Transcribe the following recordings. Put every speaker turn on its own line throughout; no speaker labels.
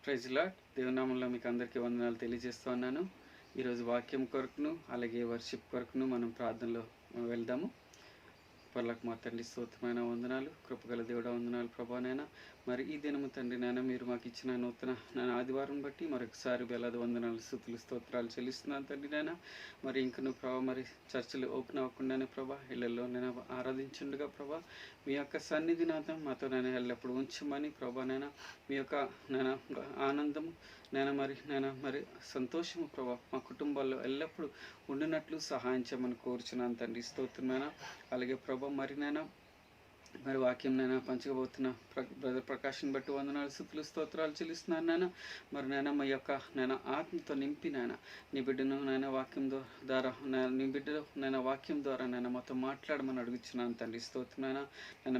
Praise lord. దేవునామంలో మీకు అందరికీ వందనాలు తెలియజేస్తూ ఉన్నాను. ఈరోజు వాక్యం కొరకును అలాగే వర్షిప్ కొరకును మనం ప్రార్థనలో వెళ్దాము. పర్లకు మా తండ్రి స్తోత్రమైన వందనాలు, కృపగల దేవుడ వందనాలు ప్రభానైనా. మరి ఈ దినము తండ్రి నాయన మీరు మాకు ఇచ్చిన నూతన ఆదివారం బట్టి మరొకసారి వేలాది వందనాలు స్తుతులు స్తోత్రాలు చెల్లిస్తున్నాను తండ్రి నాయన. మరి ఇంక నువ్వు ప్రభా మరి చర్చలు ఓపెన్ అవ్వకుండానే ప్రభా ఇళ్లలో నేను ఆరాధించుండగా ప్రభా మీ యొక్క సన్నిధి నాథం మాతో నేను ఎల్లప్పుడు ఉంచమని ప్రభానైనా మీ యొక్క నేను ఆనందము నేను సంతోషము ప్రభా మా కుటుంబాల్లో ఎల్లప్పుడూ ఉండినట్లు సహాయం చేయమని కోరుచున్నాను తండ్రి స్తోత్రమైన. అలాగే ప్రభా మరి వాక్యం నేను పంచకపోతున్న బ్రదర్ ప్రకాష్ని బట్టి వందనాలు స్తుతులు స్తోత్రాలు చెల్లిస్తున్నాను నాయన. మరి నేను మా యొక్క నేను ఆత్మతో నింపి నాయన నీ బిడ్డను నేను వాక్యం ద్వారా నీ బిడ్డలో నేను వాక్యం ద్వారా నేను మాతో మాట్లాడమని అడుగుతున్నాను తండ్రి స్తోత్రమైన.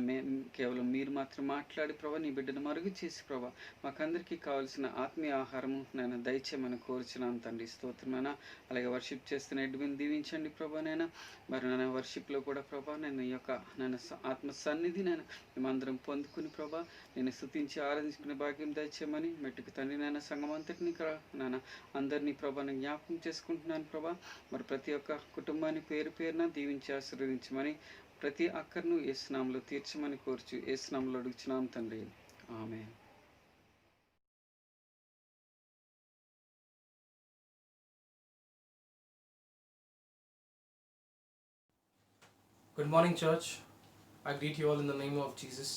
నేను కేవలం మీరు మాత్రం మాట్లాడి ప్రభా నీ బిడ్డను మరుగు చేసి ప్రభా మాకందరికీ కావాల్సిన ఆత్మీయ ఆహారము నేను దయచేయమని కోరుచున్నాను తండ్రి స్తోత్రమైన. అలాగే వర్షిప్ చేస్తున్న ఎడ్విని దీవించండి ప్రభా నేను. మరి నేను వర్షిప్లో కూడా ప్రభా నేను ఈ యొక్క నేను ఆత్మ సన్నిధి నేను మేమందరం పొందుకుని ప్రభా నేను స్తుతించి ఆరాధించుకునే భాగ్యం దయచేయమని మెట్టుకు తండ్రి నాయన సంఘం అంతటిని నాన్న అందరినీ ప్రభా నేను జ్ఞాపకం చేసుకుంటున్నాను ప్రభా. మరి ప్రతి ఒక్క కుటుంబాన్ని పేరు పేరున దీవించి ఆశీర్వదించమని ప్రతి అక్కర్ను యేసునామములో తీర్చమని కోరుచు యేసునామములో అడుగుచున్నాం తండ్రి, ఆమేన్.
Good morning, church. I greet you all in the name of Jesus,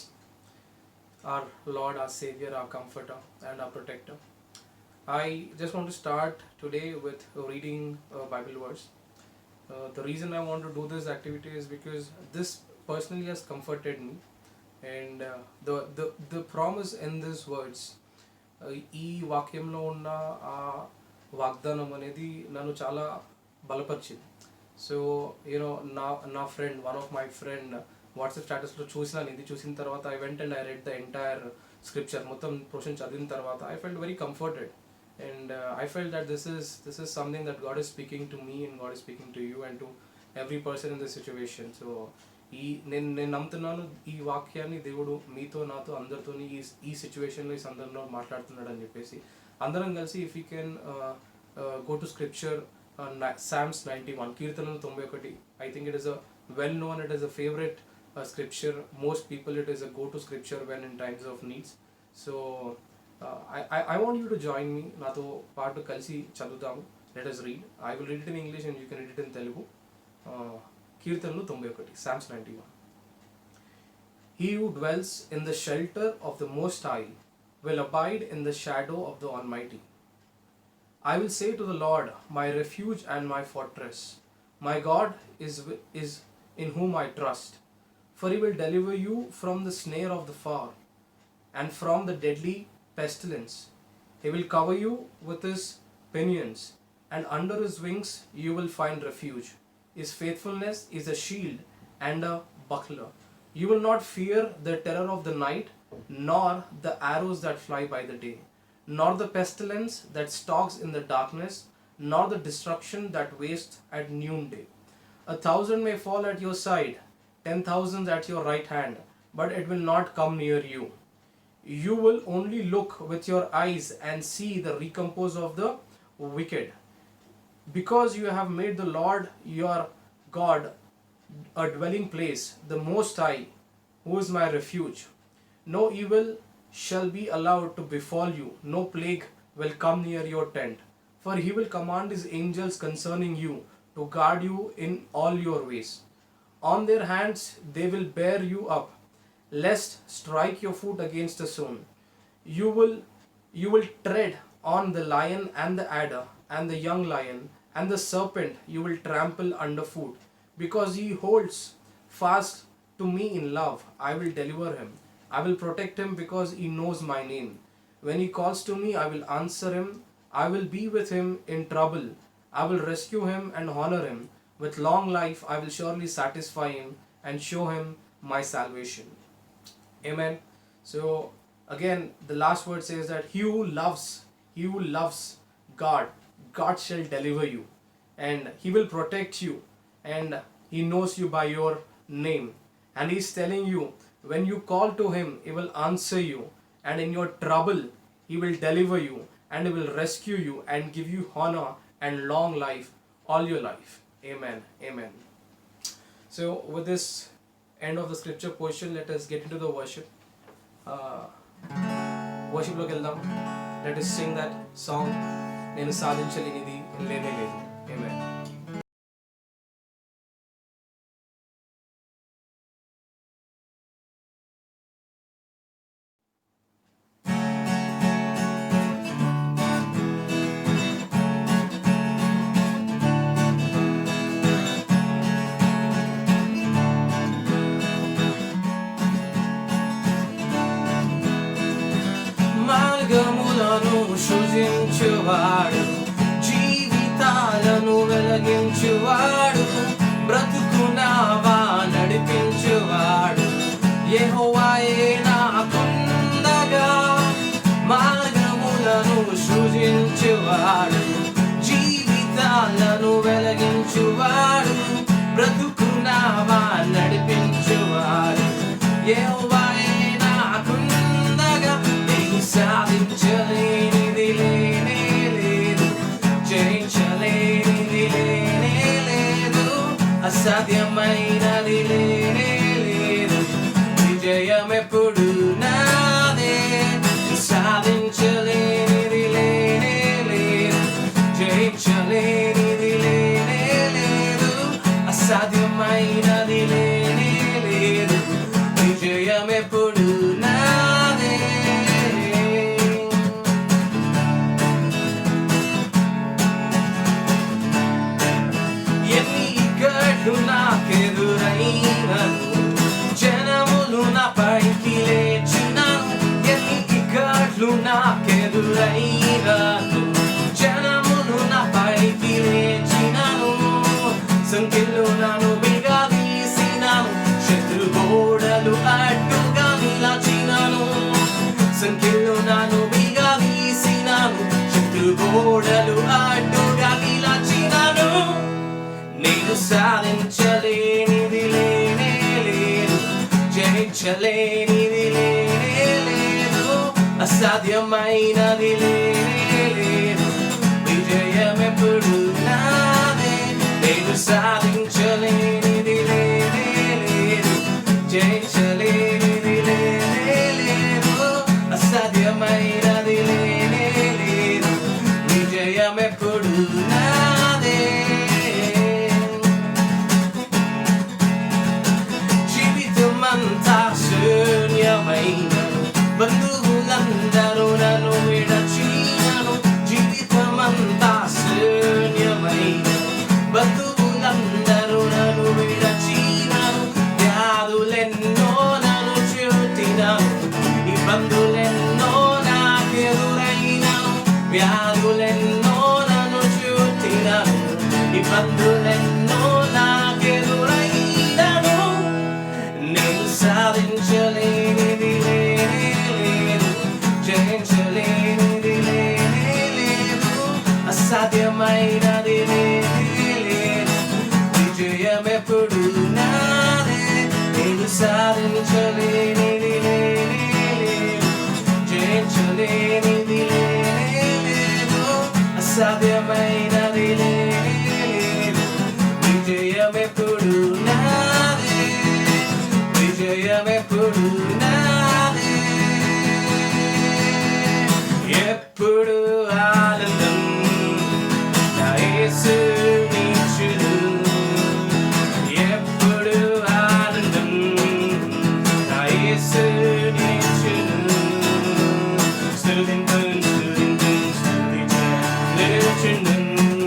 our Lord, our Savior, our Comforter, and our Protector. I just want to start today with reading a Bible verse. The reason I want to do this activity is because this personally has comforted me, and the promise in these words, ఈ వాక్యంలో ఉన్న ఆ వాగ్దానం అనేది నన్ను చాలా బలపరిచింది. So నా friend, one of my friend WhatsApp స్టేటస్లో చూసినాను. ఇది చూసిన తర్వాత I went and I read the entire scripture, మొత్తం పోర్షన్ చదివిన తర్వాత I felt very comforted, and I felt that this is something that God is speaking to me and God is speaking to you and to every person in this situation. So నేను నమ్ముతున్నాను ఈ వాక్యాన్ని దేవుడు మీతో నాతో అందరితో ఈ సిచ్యువేషన్లో ఈ సందర్భంలో మాట్లాడుతున్నాడు అని చెప్పేసి. అందరం కలిసి if you can go to scripture, Psalms 91, కీర్తనలు 91. I think it is a well known, it is a favorite scripture. Most people, it is a go to scripture when in times of needs. So I want you to join me. నాతో పాటు కలిసి చదువుతాము. Let us read. I will read it in English and you can read it in Telugu. కీర్తనలు 91, Psalms 91. He who dwells in the shelter of the Most High will abide in the shadow of the Almighty. I will say to the Lord, my refuge and my fortress, my God is in whom I trust. For he will deliver you from the snare of the fowler and from the deadly pestilence. He will cover you with his pinions, and under his wings you will find refuge. His faithfulness is a shield and a buckler. You will not fear the terror of the night, nor the arrows that fly by the day, nor the pestilence that stalks in the darkness, nor the destruction that wastes at noonday. 1,000 may fall at your side, 10,000 at your right hand, but it will not come near you. You will only look with your eyes and see the recompense of the wicked. Because you have made the Lord your God a dwelling place, the Most High, who is my refuge. No evil shall be allowed to befall you, no plague will come near your tent. For he will command his angels concerning you to guard you in all your ways. On their hands they will bear you up, lest strike your foot against a stone. You will tread on the lion and the adder, and the young lion, and the serpent you will trample underfoot. Because he holds fast to me in love, I will deliver him. I will protect him because he knows my name. When he calls to me, I will answer him. I will be with him in trouble. I will rescue him and honor him. With long life, I will surely satisfy him and show him my salvation. Amen. So again, the last word says that he who loves God, God shall deliver you, and he will protect you, and he knows you by your name. And he is telling you, when you call to him, he will answer you, and in your trouble, He will deliver you and He will rescue you and give you honor and long life all your life. Amen. Amen. So with this end of the scripture portion, let us get into the worship. Worship loki veldam. Let us sing that song, Nenu sadinchalenidi lene ledu. Amen. మార్గములను సృజించువాడు, జీవితాలను వెలిగించువాడు, బ్రతుకునావా నడిపించువాడు యెహోవాయే నాకుండగా. మార్గములను సృజించువాడు, జీవితాలను వెలిగించువాడు, బ్రతుకునావా నడిపించువాడు యెహోవాయే నాకుండగా. సాధించలేనిది లేనే లేదు, జయించలేనిది లేనే లేదు, అసాధ్యమైనది లేనే లేదు, విజయమెప్పుడు నాదే. సాధించలేనిది లేనే లేదు, జయించలేనిది లేనే లేదు, అసాధ్యమైనది లేనే లేదు, విజయమెప్పుడు నాదే. నాకెదురైనను, జనములు నాపైకి లేచినను, ఎన్ని ఇక్కట్లు నాకెదురైనను, జనములు నాపైకి లేచినను, సంఖ్యలో నన్ను బిగదీసినను, శత్రు గోడలు అడ్డుగా నిలచినను, సంఖ్యలో నన్ను బిగదీసినను, శత్రు గోడలు అడ్డుగా నిలచినను. నేను సాధించలేనిది లేనే లేదు, జయించలేనిది లేనే లేదు, అసాధ్యమైనది లేనే లేదు, విజయమెప్పుడు నాదే. నేను సాధించలేనిది లేనే లేదు, జయించలేనిది లేనే లేదు, అసాధ్యమైనది లేనే లేదు, విజయమెప్పుడు నాదే. శూన్యమైనను, బంధువులందరూ నన్ను విడచినను, జీవితమంతా శూన్యమైనను, బంధువులందరూ నన్ను విడచినను, వ్యాధులెన్నో నన్ను చుట్టినను, ఇబ్బందులెన్నో నాకెదురైనను, వ్యాధులెన్నో నన్ను చుట్టినను, ఇబ్బందులెన్నో నాకెదురైనను. నేను సాధించలేనిది లేనే లేదు, జయించలేనిది లేనే లేదు, అసాధ్యమైనది లేనే లేదు, విజయమెప్పుడు నాదే. నేను సాధించలేనిది లేనే లేదు, జయించలేనిది లేనే లేదు, అసాధ్యమైనది లేనే లేదు, విజయమెప్పుడు నాదే, విజయమెప్పుడు నాదే. ఎప్పుడు ఆనందం నా యేసు నీచును, ఎప్పుడు ఆనందం నా యేసు నీచును. స్తుతింతును స్తుతింతును స్తుతించును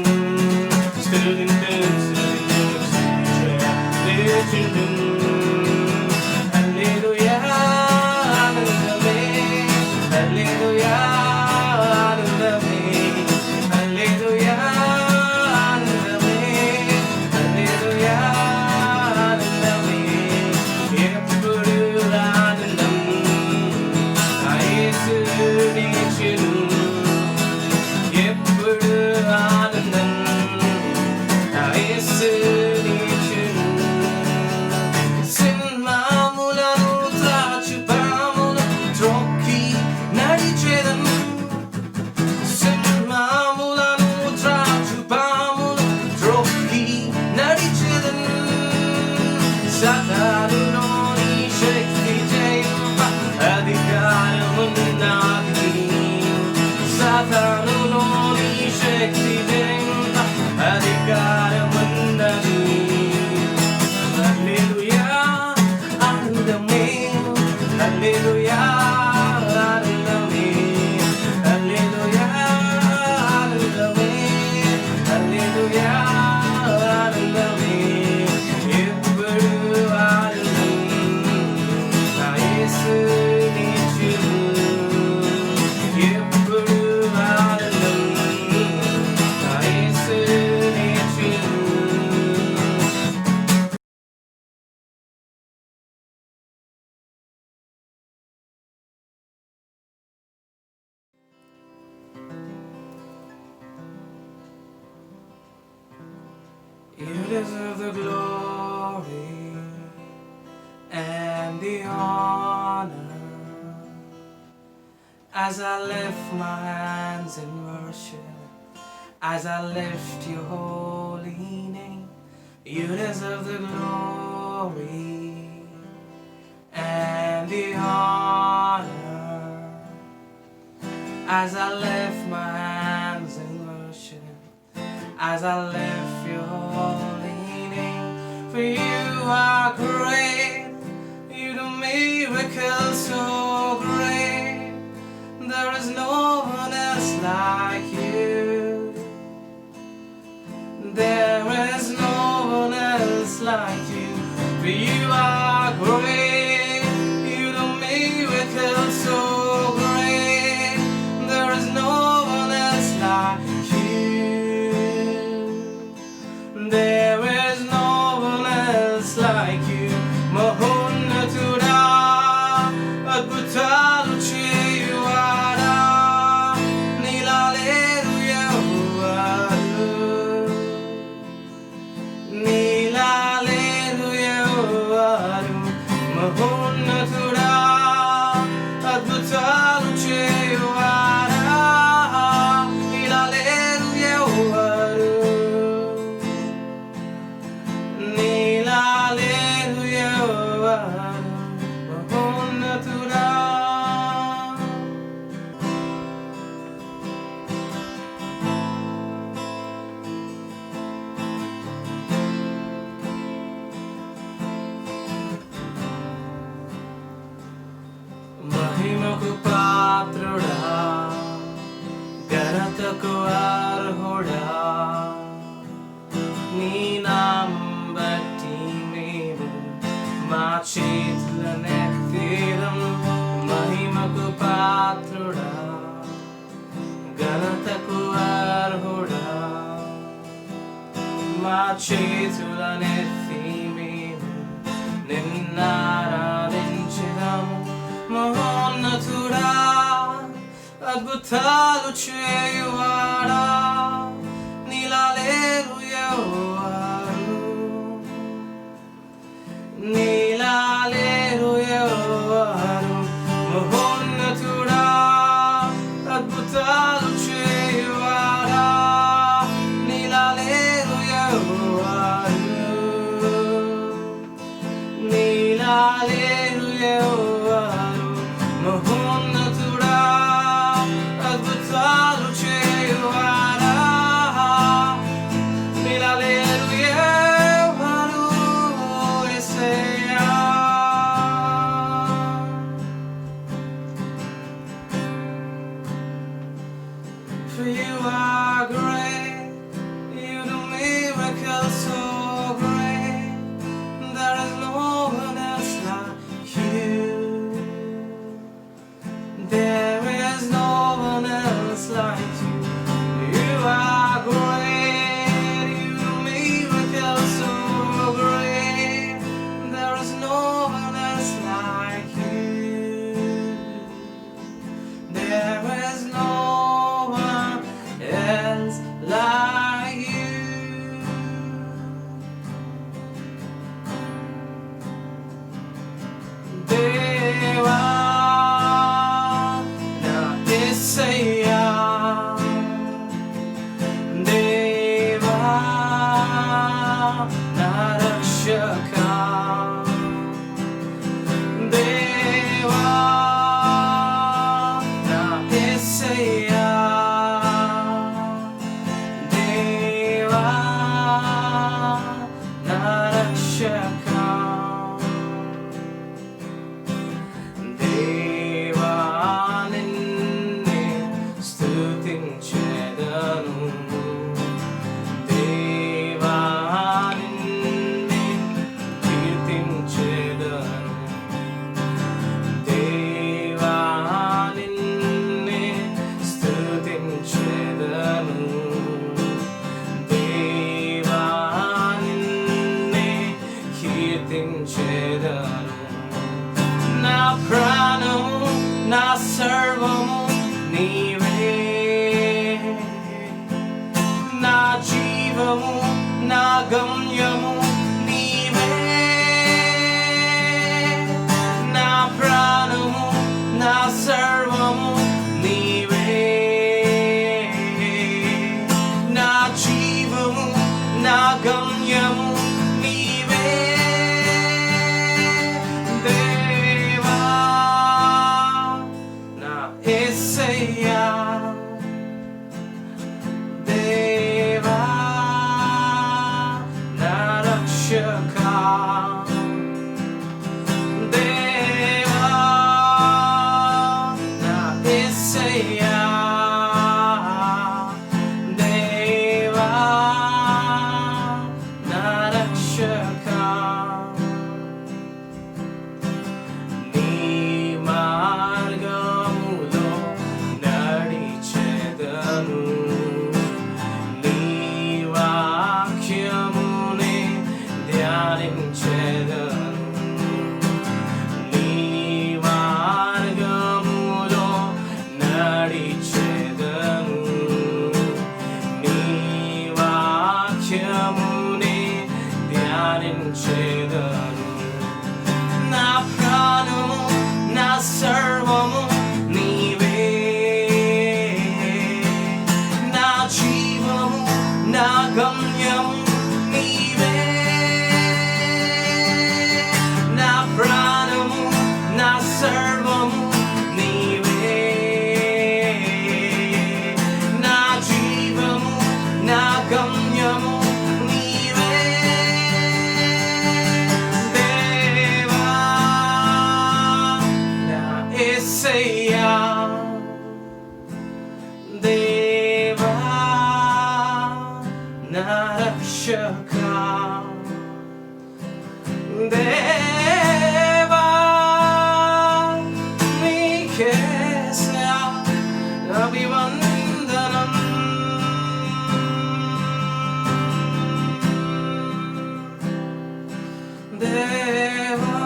తనులోని శక్తి జంత అధికారమున్నది. హల్లెలూయా ఆనందమే, హల్లెలూయా ఆనందమే, హల్లెలూయా ఆనందమే, హల్లెలూయా ఆనందమే. ఎప్పుడు ఆనందం నా యేసు నిత్యము. ఎప్పుడు ఆనందం నా యేసు నిత్యము. You deserve the glory and the honor. As I lift my hands in worship, as I lift your holy name, you deserve the glory and the honor. As I lift my hands in worship, as I lift your holy name, for you are great, you do miracles so great. There is no one else like you. There is no one else like you. For you are great, you do miracles so great. There is no one else like you. There is no one else like you. Mahonnatuda, adbutalu cheyuvada, nilaleru yehovaru, nilaleru yehovaru. Mahonnatuda, adbutalu cheyuvada, nilaleru yehovaru. Nilaleru yehovaru, mahonnatuda. మహిమకు పాత్రుడా, ఘనతకు అర్హుడా, నీ నామం బట్టి మేము మా చేతులనెత్తేదం. మహిమకు పాత్రుడా, ఘనతకు అర్హుడా, మా చేతులనెత్తి మేము నిన్నారాధించెదము. మహోన్నతుడా, అద్భుతాలు చేయువాడా, నీలాలేరు యెహోవారు, నీలాలేరు యెహోవారు. మహోన్నతుడా, అద్భుతాలు చేయువాడా, నీలాలేరు యెహోవారు, నీలాలేరు యెహోవారు. మహోన్నతుడా, అద్భుతాలు చేయువాడా, నీలాలేరు యెహోవారు. యేసయ్యా, for you are great, you do miracles so great. There is no one else like you. There is no one else like you. You are great, you do miracles so great. There is no one else like you. There is no one నీ వాక్యమునే ధ్యానించెదను, నీ మార్గములో నడిచెదను, నీ వాక్యమునే ధ్యానించెదను. నా ప్రాణము నా సర్వము నీవే, నా జీవము నా గమ్యము నీవే, నా ప్రాణము నా సర్వము నీవే, నా జీవము నా గమ్యము నీవే. దేవా నా యేసయ్యా, దేవా నా రక్షకా, దేవా నీకే అభివందనం. దేవా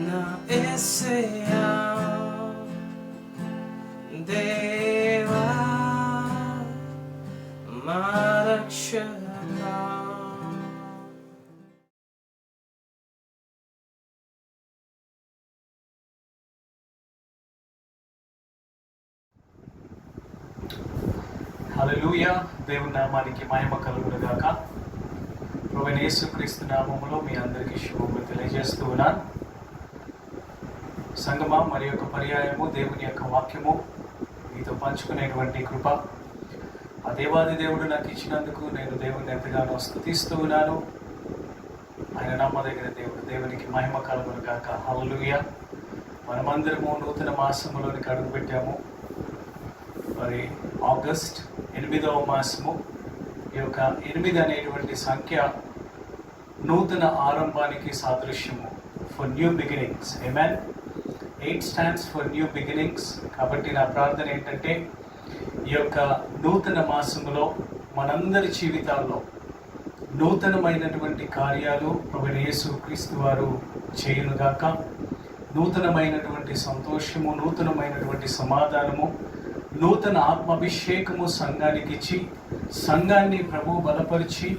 నా యేసయ్యా, దేవా మా రక్షకా.
హల్లెలూయా. దేవుని నామానికి మహిమ కలుగును గాక. ప్రభువైన యేసుక్రీస్తు నామములో మీ అందరికీ శుభములు తెలియజేస్తూ ఉన్నాను. సంగమా, మరి యొక్క పర్యాయము దేవుని యొక్క వాక్యము మీతో పంచుకునేటువంటి కృప ఆ దేవాది దేవుడు నాకు ఇచ్చినందుకు నేను దేవుని ఎంతగానో స్తుతిస్తూ ఉన్నాను. ఆయన నమ్మదగిన దేవుడు. దేవునికి మహిమ కలుగును గాక. హల్లెలూయా. మనమందరము నూతన మాసములోనికి అడుగుపెట్టాము. మరి ఆగస్ట్ 8వ మాసము. ఈ యొక్క 8 అనేటువంటి సంఖ్య నూతన ఆరంభానికి సాదృశ్యము. For new beginnings. ఆమేన్. 8 స్టాండ్స్ ఫర్ న్యూ బిగినింగ్స్. కాబట్టి నా ప్రార్థన ఏంటంటే ఈ యొక్క నూతన మాసములో మనందరి జీవితాల్లో నూతనమైనటువంటి కార్యాలు ప్రభువైన యేసుక్రీస్తు వారు చేయునుగాక. నూతనమైనటువంటి సంతోషము, నూతనమైనటువంటి సమాధానము, నూతన ఆత్మాభిషేకము సంఘానికి ఇచ్చి సంఘాన్ని ప్రభు బలపరిచి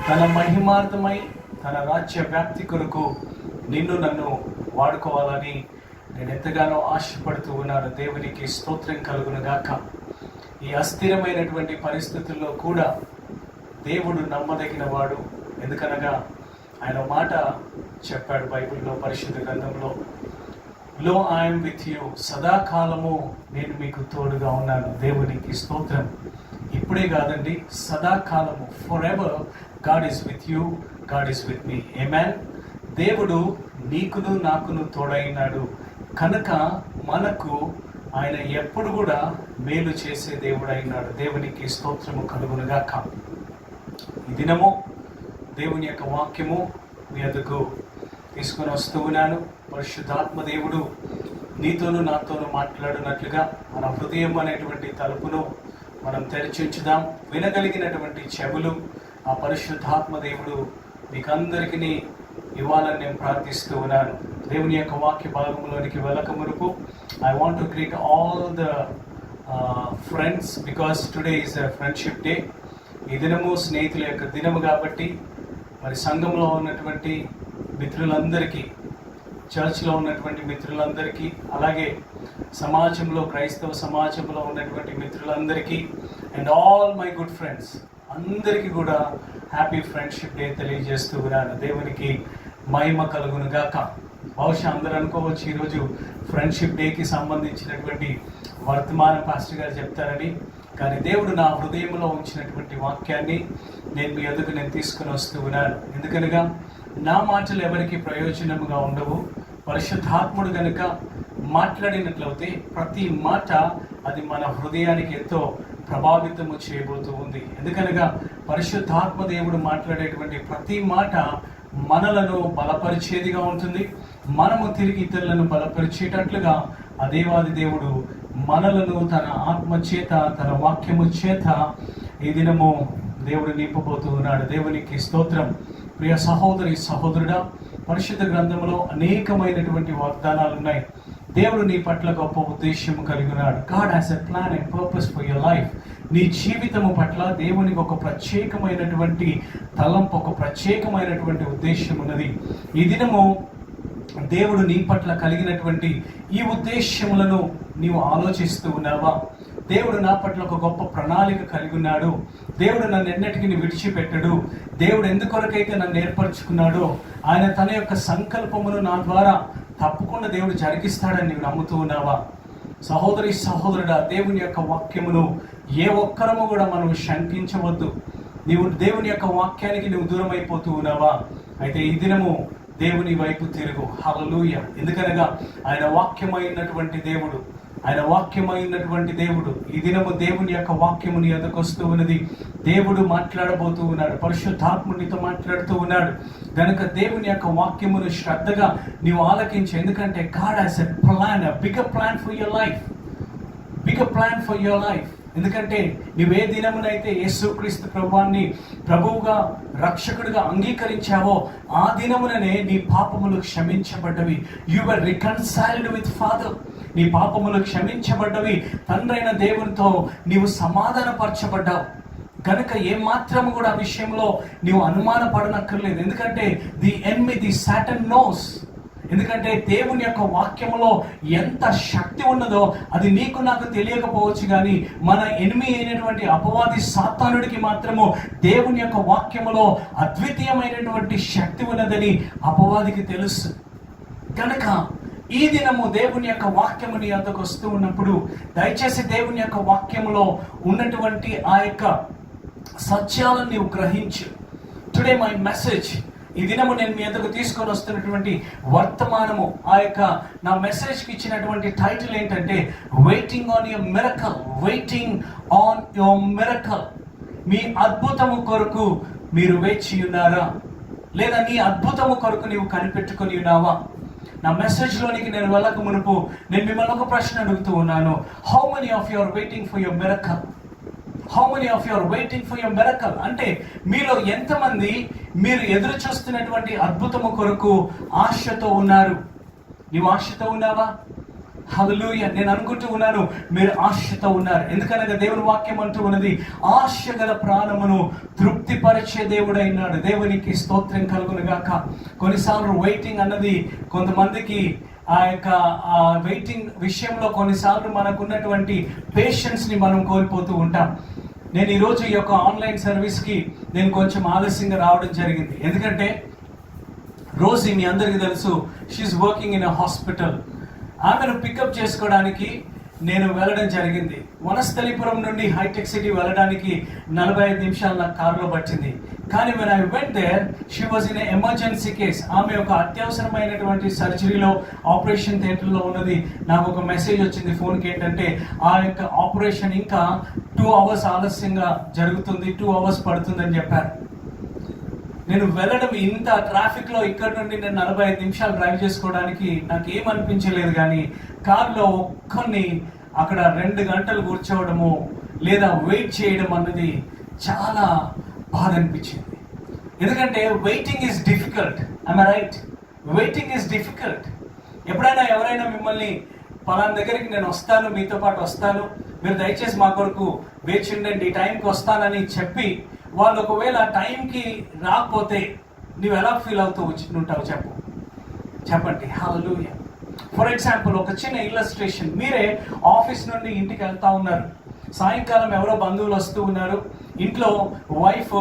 తన మహిమార్థమై తన రాజ్య వ్యాప్తి కొరకు నిన్ను నన్ను వాడుకోవాలని నేను ఎంతగానో ఆశపడుతూ ఉన్నాను. దేవునికి స్తోత్రం కలుగునుగాక. ఈ అస్థిరమైనటువంటి పరిస్థితుల్లో కూడా దేవుడు నమ్మదగిన వాడు. ఎందుకనగా ఆయన మాట చెప్పాడు బైబిల్లో, పరిశుద్ధ గ్రంథంలో, లో ఐఎమ్ విత్ యూ, సదాకాలము నేను మీకు తోడుగా ఉన్నాను. దేవునికి స్తోత్రం. ఇప్పుడే కాదండి, సదాకాలము. Forever God is with you, God is with me. ఆమేన్. దేవుడు నీకును నాకును తోడైనాడు కనుక మనకు ఆయన ఎప్పుడు కూడా మేలు చేసే దేవుడు అయినాడు. దేవునికి స్తోత్రము కలుగునుగాక. ఈ దినము దేవుని యొక్క వాక్యము మీ వద్దకు తీసుకొని వస్తూ ఉన్నాను. పరిశుద్ధాత్మ దేవుడు నీతోనూ నాతోనూ మాట్లాడినట్లుగా మన హృదయం అనేటువంటి తలుపును మనం తెరిచించుదాం. వినగలిగినటువంటి చెవులు ఆ పరిశుద్ధాత్మ దేవుడు మీకందరికీ ఇవ్వాలని నేను ప్రార్థిస్తూ ఉన్నాను. దేవుని యొక్క వాక్య భాగంలోనికి వెళ్ళక మునుపు I want to greet all the friends because today is a friendship day. ఈ దినము స్నేహితుల యొక్క దినము కాబట్టి మరి సంఘంలో ఉన్నటువంటి మిత్రులందరికీ, చర్చ్లో ఉన్నటువంటి మిత్రులందరికీ, అలాగే సమాజంలో, క్రైస్తవ సమాజంలో ఉన్నటువంటి మిత్రులందరికీ and all my good friends అందరికీ కూడా హ్యాపీ ఫ్రెండ్షిప్ డే తెలియజేస్తూ ఉన్నాను. దేవునికి మహిమ కలుగునుగాక. బహుశా అందరూ అనుకోవచ్చు ఈరోజు ఫ్రెండ్షిప్ డేకి సంబంధించినటువంటి వర్తమానం పాస్టర్ గారు చెప్తారని. కానీ దేవుడు నా హృదయంలో ఉంచినటువంటి వాక్యాన్ని నేను మీ ఎదుగు తీసుకుని వస్తూ ఉన్నాను. ఎందుకనగా నా మాటలు ఎవరికి ప్రయోజనముగా ఉండవు. పరిశుద్ధాత్ముడు కనుక మాట్లాడినట్లయితే ప్రతి మాట అది మన హృదయానికి ఎంతో ప్రభావితము చేయబోతూ ఉంది. ఎందుకనగా పరిశుద్ధాత్మ దేవుడు మాట్లాడేటువంటి ప్రతి మాట మనలను బలపరిచేదిగా ఉంటుంది. మనము తిరిగి ఇతరులను బలపరిచేటట్లుగా ఆ దేవాది దేవుడు మనలను తన ఆత్మ చేత, తన వాక్యము చేత ఈ దినము దేవుడు నింపబోతూ ఉన్నాడు. దేవునికి స్తోత్రం. ప్రియ సహోదరి సహోదరుడా, పరిశుద్ధ గ్రంథంలో అనేకమైనటువంటి వాగ్దానాలు ఉన్నాయి. దేవుడు నీ పట్ల గొప్ప ఉద్దేశం కలిగి ఉన్నాడు. God has a plan and purpose for your life. నీ జీవితము పట్ల దేవునికి ఒక ప్రత్యేకమైనటువంటి తలంపు, ఒక ప్రత్యేకమైనటువంటి ఉద్దేశం ఉన్నది. ఈ దినము దేవుడు నీ పట్ల కలిగినటువంటి ఈ ఉద్దేశములను నీవు ఆలోచిస్తూ ఉన్నావా? దేవుడు నా పట్ల ఒక గొప్ప ప్రణాళిక కలిగి ఉన్నాడు. దేవుడు నన్ను ఎన్నటికీ విడిచిపెట్టడు. దేవుడు ఎందుకొరకైతే నన్ను ఏర్పరచుకున్నాడో ఆయన తన యొక్క సంకల్పమును నా ద్వారా తప్పకుండా దేవుడు జరిగిస్తాడని నీవు నమ్ముతూ ఉన్నావా? సహోదరి సహోదరుడా, దేవుని యొక్క వాక్యమును ఏ ఒక్కరము కూడా మనం శంకించవద్దు. నీవు దేవుని యొక్క వాక్యానికి నువ్వు దూరం అయిపోతూ ఉన్నావా? అయితే ఈ దినము దేవుని వైపు తిరుగు. హల్లెలూయా. ఎందుకనగా ఆయన వాక్యమైనటువంటి దేవుడు, ఆయన వాక్యమైనటువంటి దేవుడు. ఈ దినము దేవుని యొక్క వాక్యము నీ యొద్దకు వస్తూ ఉన్నది. దేవుడు మాట్లాడబోతూ ఉన్నాడు. పరిశుద్ధాత్మునితో మాట్లాడుతూ ఉన్నాడు. కనుక దేవుని యొక్క వాక్యమును శ్రద్ధగా నీవు ఆలకించు. ఎందుకంటే God has a plan, a bigger plan for your life. Bigger plan for your life. ఎందుకంటే నువ్వే దినమునైతే యేసుక్రీస్తు ప్రభువాన్ని ప్రభువుగా రక్షకుడిగా అంగీకరించావో ఆ దినముననే నీ పాపములు క్షమించబడ్డవి. You were reconciled with father. నీ పాపములు క్షమించబడ్డవి. తండ్రైన దేవునితో నీవు సమాధానపరచబడ్డావు. కనుక ఏమాత్రము కూడా ఆ విషయంలో నీవు అనుమానపడనక్కర్లేదు. ఎందుకంటే the enemy, the Satan knows. ఎందుకంటే దేవుని యొక్క వాక్యములో ఎంత శక్తి ఉన్నదో అది నీకు నాకు తెలియకపోవచ్చు, కానీ మన ఎనిమి అయినటువంటి అపవాది సాతానుడికి మాత్రము దేవుని యొక్క వాక్యములో అద్వితీయమైనటువంటి శక్తి ఉన్నదని అపవాదికి తెలుసు. కనుక ఈ దినము దేవుని యొక్క వాక్యము నీ వద్దకు వస్తూ ఉన్నప్పుడు దయచేసి దేవుని యొక్క వాక్యములో ఉన్నటువంటి ఆ యొక్క సత్యాలను నీవు గ్రహించు. టుడే మై మెసేజ్, ఈ దినము నేను మీ ఎదుగు తీసుకొని వస్తున్నటువంటి వర్తమానము, ఆ యొక్క నా మెసేజ్కి ఇచ్చినటువంటి టైటిల్ ఏంటంటే waiting on your miracle. Waiting on your miracle. మీ అద్భుతము కొరకు మీరు వేచి ఉన్నారా? లేదా నీ అద్భుతము కొరకు నీవు కనిపెట్టుకొని ఉన్నావా? నా మెసేజ్లోనికి నేను వెళ్ళక మునుపు నేను మిమ్మల్ని ఒక ప్రశ్న అడుగుతూ ఉన్నాను. How many of you are waiting for your miracle? How many of you are waiting for your miracle? అంటే మీలో ఎంతమంది మీరు ఎదురు చూస్తున్నటువంటి అద్భుతము కొరకు ఆశతో ఉన్నారు? నీవు ఆశతో ఉన్నావా? హల్లెలూయా. నేను అనుకుంటూ ఉన్నాను మీరు ఆశతో ఉన్నారు. ఎందుకనగా దేవుని వాక్యం అంటూ ఉన్నది, ఆశ గల ప్రాణమును తృప్తిపరిచే దేవుడైనాడు. దేవునికి స్తోత్రం కలుగును గాక. కొన్నిసార్లు వెయిటింగ్ అన్నది కొంతమందికి ఆ యొక్క వెయిటింగ్ విషయంలో కొన్నిసార్లు మనకు ఉన్నటువంటి పేషెన్స్ని మనం కోల్పోతూ ఉంటాం. నేను ఈరోజు ఈ యొక్క ఆన్లైన్ సర్వీస్కి నేను కొంచెం ఆలస్యంగా రావడం జరిగింది. ఎందుకంటే రోజు మీ అందరికీ తెలుసు, she's working in a hospital. ఆమెను పికప్ చేసుకోవడానికి నేను వెళ్ళడం జరిగింది. వనస్థలిపురం నుండి హైటెక్ సిటీ వెళ్ళడానికి 45 నిమిషాలు నా కారులో పట్టింది. కానీ when I went there, she was in an emergency case. ఆమె ఒక అత్యవసరమైనటువంటి సర్జరీలో ఆపరేషన్ థియేటర్లో ఉన్నది. నాకు ఒక మెసేజ్ వచ్చింది ఫోన్కి, ఏంటంటే ఆ యొక్క ఆపరేషన్ ఇంకా 2 hours ఆలస్యంగా జరుగుతుంది, 2 hours పడుతుందని చెప్పారు. నేను వెళ్ళడం ఇంత ట్రాఫిక్లో ఇక్కడ నుండి నేను 45 నిమిషాలు డ్రైవ్ చేసుకోవడానికి నాకు ఏమనిపించలేదు. కానీ కార్లో ఒక్కరిని అక్కడ 2 గంటలు కూర్చోవడము లేదా వెయిట్ చేయడం అన్నది చాలా బాధ అనిపించింది. ఎందుకంటే waiting is difficult. I'm right? Waiting is difficult. ఎప్పుడైనా ఎవరైనా మిమ్మల్ని పలానా దగ్గరికి నేను వస్తాను, మీతో పాటు వస్తాను, మీరు దయచేసి మా కొరకు వేచి ఉండండి, టైంకి వస్తానని చెప్పి వాళ్ళు ఒకవేళ టైంకి రాకపోతే నువ్వు ఎలా ఫీల్ అవుతూ ఉంటావు చెప్పండి. హల్లెలూయా. ఫర్ ఎగ్జాంపుల్ ఒక చిన్న ఇల్లస్ట్రేషన్. మీరే ఆఫీస్ నుండి ఇంటికి వెళ్తా ఉన్నారు. సాయంకాలం ఎవరో బంధువులు వస్తూ ఉన్నారు. ఇంట్లో వైఫ్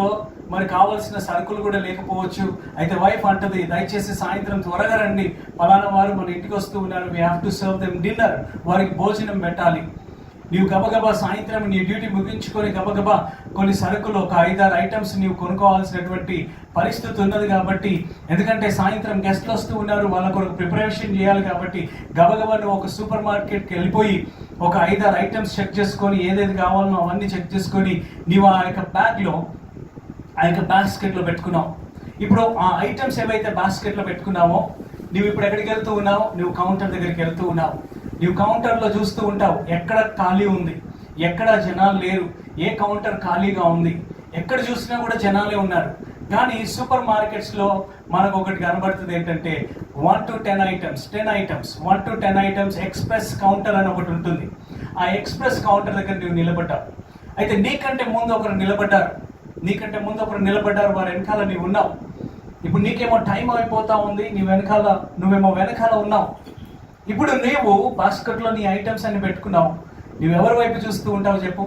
మరి కావాల్సిన సరుకులు కూడా లేకపోవచ్చు. అయితే వైఫ్ అంటది, దయచేసి సాయంత్రం త్వరగా రండి, పలానా వారు మన ఇంటికి వస్తూ ఉన్నారు, we have to serve them dinner. వారికి భోజనం పెట్టాలి. నీవు గబగబా సాయంత్రం నీ డ్యూటీ ముగించుకొని గబగబా కొన్ని సరుకులు ఒక 5-6 ఐటమ్స్ నీవు కొనుక్కోవాల్సినటువంటి పరిస్థితి ఉన్నది. కాబట్టి ఎందుకంటే సాయంత్రం గెస్ట్లు వస్తూ ఉన్నారు, వాళ్ళ కొరకు ప్రిపరేషన్ చేయాలి. కాబట్టి గబగబా నువ్వు ఒక సూపర్ మార్కెట్కి వెళ్ళిపోయి ఒక 5-6 ఐటమ్స్ చెక్ చేసుకొని ఏదేది కావాలనో అవన్నీ చెక్ చేసుకొని నీవు ఆ యొక్క బ్యాగ్లో, ఆ యొక్క బాస్కెట్లో పెట్టుకున్నావు. ఇప్పుడు ఆ ఐటమ్స్ ఏవైతే బాస్కెట్లో పెట్టుకున్నావో నువ్వు ఇప్పుడు ఎక్కడికి వెళ్తూ ఉన్నావు? నువ్వు కౌంటర్ దగ్గరికి వెళ్తూ ఉన్నావు. నువ్వు కౌంటర్లో చూస్తూ ఉంటావు, ఎక్కడ ఖాళీ ఉంది, ఎక్కడ జనాలు లేరు, ఏ కౌంటర్ ఖాళీగా ఉంది, ఎక్కడ చూసినా కూడా జనాలే ఉన్నారు. కానీ సూపర్ మార్కెట్స్లో మనకు ఒకటి కనబడుతుంది ఏంటంటే 1 to 10 items 1 to 10 items express counter అని ఒకటి ఉంటుంది. ఆ ఎక్స్ప్రెస్ కౌంటర్ దగ్గర నువ్వు నిలబడ్డావు. అయితే నీకంటే ముందు ఒకరు నిలబడ్డారు, వారి వెనకాల నీవు ఉన్నావు. ఇప్పుడు నీకేమో టైం అయిపోతా ఉంది, నువ్వేమో వెనకాల ఉన్నావు. ఇప్పుడు నీవు బాస్కెట్లో నీ ఐటమ్స్ అన్ని పెట్టుకున్నావు. నువ్వెవరి వైపు చూస్తూ ఉంటావు చెప్పు?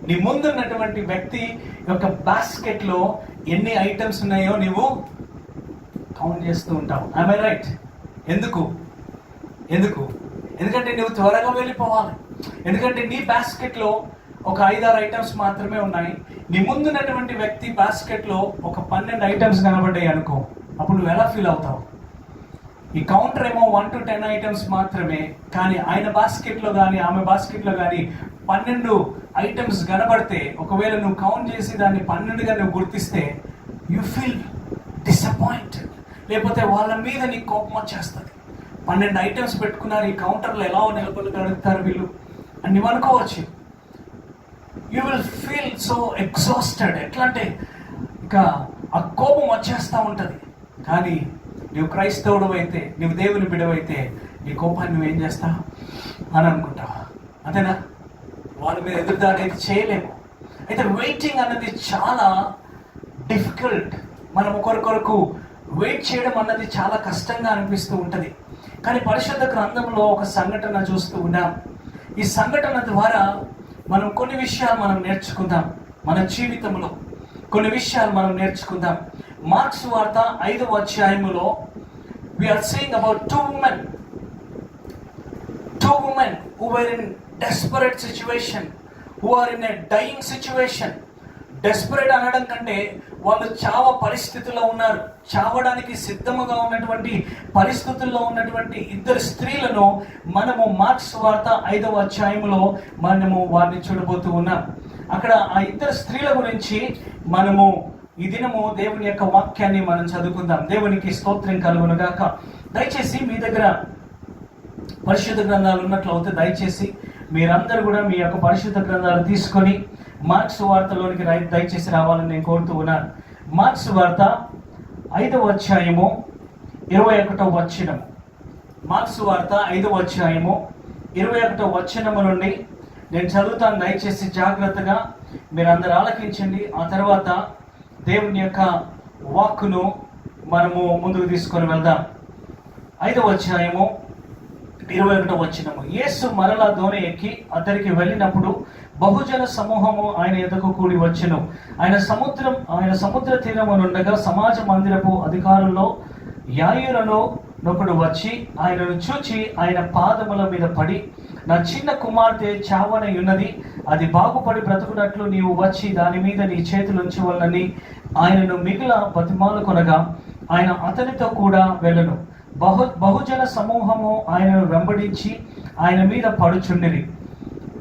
నీ ముందున్నటువంటి వ్యక్తి యొక్క బాస్కెట్లో ఎన్ని ఐటమ్స్ ఉన్నాయో నీవు కౌంట్ చేస్తూ ఉంటావు. I right? ఎందుకు? ఎందుకంటే నువ్వు త్వరగా వెళ్ళిపోవాలి. ఎందుకంటే నీ బాస్కెట్లో ఒక 5-6 ఐటమ్స్ మాత్రమే ఉన్నాయి. నీ ముందున్నటువంటి వ్యక్తి బాస్కెట్లో ఒక 12 ఐటమ్స్ కనబడ్డాయి అనుకో, అప్పుడు నువ్వు ఎలా ఫీల్ అవుతావు? ఈ కౌంటర్ ఏమో 1 to 10 ఐటమ్స్ మాత్రమే, కానీ ఆయన బాస్కెట్లో కానీ ఆమె బాస్కెట్లో కానీ 12 ఐటమ్స్ కనబడితే, ఒకవేళ నువ్వు కౌంట్ చేసి దాన్ని 12గా నువ్వు గుర్తిస్తే యూ ఫీల్ డిసప్పాయింటెడ్. లేకపోతే వాళ్ళ మీద నీకు కోపం వచ్చేస్తుంది. 12 ఐటమ్స్ పెట్టుకున్నారు, ఈ కౌంటర్లో ఎలా నిలబడగలుగుతారు వీళ్ళు అని నువ్వు అనుకోవచ్చు. You will feel so exhausted. ఎట్లా అంటే ఇక ఆ కోపం వచ్చేస్తూ ఉంటుంది. కానీ నువ్వు క్రైస్తవుడు అయితే, నువ్వు దేవుని బిడవైతే, నీ కోపాన్ని నువ్వేం చేస్తావు అని అనుకుంటావు. అంతేనా? వాళ్ళ మీద ఎదురుదాడి అయితే చేయలేము. అయితే వెయిటింగ్ అన్నది చాలా డిఫికల్ట్. మనం ఒకరికొరకు వెయిట్ చేయడం అన్నది చాలా కష్టంగా అనిపిస్తూ ఉంటుంది. కానీ పరిశుద్ధ గ్రంథంలో ఒక సంఘటన చూస్తూ ఉన్నాం. ఈ సంఘటన ద్వారా మనం కొన్ని విషయాలు మనం నేర్చుకుందాం. మన జీవితంలో కొన్ని విషయాలు మనం నేర్చుకుందాం. మార్క్స్ వార్త 5వ అధ్యాయములో we are seeing about two women who were in desperate situation, who are in a dying situation. Desperate అనడం కంటే వాళ్ళు చావ పరిస్థితుల్లో ఉన్నారు, చావడానికి సిద్ధముగా ఉన్నటువంటి పరిస్థితుల్లో ఉన్నటువంటి 2 స్త్రీలను మనము మార్క్స్ వార్త 5వ అధ్యాయంలో మనము వారిని చూడబోతూ ఉన్నాం. అక్కడ ఆ 2 స్త్రీల గురించి మనము ఈ దినము దేవుని యొక్క వాక్యాన్ని మనం చదువుకుందాం. దేవునికి స్తోత్రం కలుగును గాక. దయచేసి మీ దగ్గర పరిశుద్ధ గ్రంథాలు ఉన్నట్లయితే దయచేసి మీరందరూ కూడా మీ యొక్క పరిశుద్ధ గ్రంథాలు తీసుకొని మార్క్స్ వార్తలోనికి దయచేసి రావాలని నేను కోరుతూ ఉన్నాను. మార్క్స్ వార్త 5వ అధ్యాయము 21వ వచనం. మార్క్స్ వార్త 5వ అధ్యాయము 21వ వచనము నుండి నేను చదువుతాను. దయచేసి జాగ్రత్తగా మీరందరూ ఆలకించండి. ఆ తర్వాత దేవుని యొక్క వాక్కును మనము ముందుకు తీసుకొని వెళ్దాం. 5వ అధ్యాయము 21వ వచనము. యేసు మరలా దోణి ఎక్కి అతనికి వెళ్ళినప్పుడు బహుజన సమూహము ఆయన ఎదుకు కూడి వచ్చెను. ఆయన సముద్ర తీరమునుండగా సమాజ మందిరపు అధికారుల్లో యాయురను నొకడు వచ్చి ఆయనను చూచి ఆయన పాదముల మీద పడి, నా చిన్న కుమార్తె చావనై ఉన్నది, అది బాగుపడి బ్రతుకున్నట్లు నీవు వచ్చి దాని మీద నీ చేతులు ఉంచవలనని ఆయనను మిగిల బతిమాలు కొనగా ఆయన అతనితో కూడా వెళ్ళను. బహుజన సమూహము ఆయనను వెంబడించి ఆయన మీద పడుచుండిరి.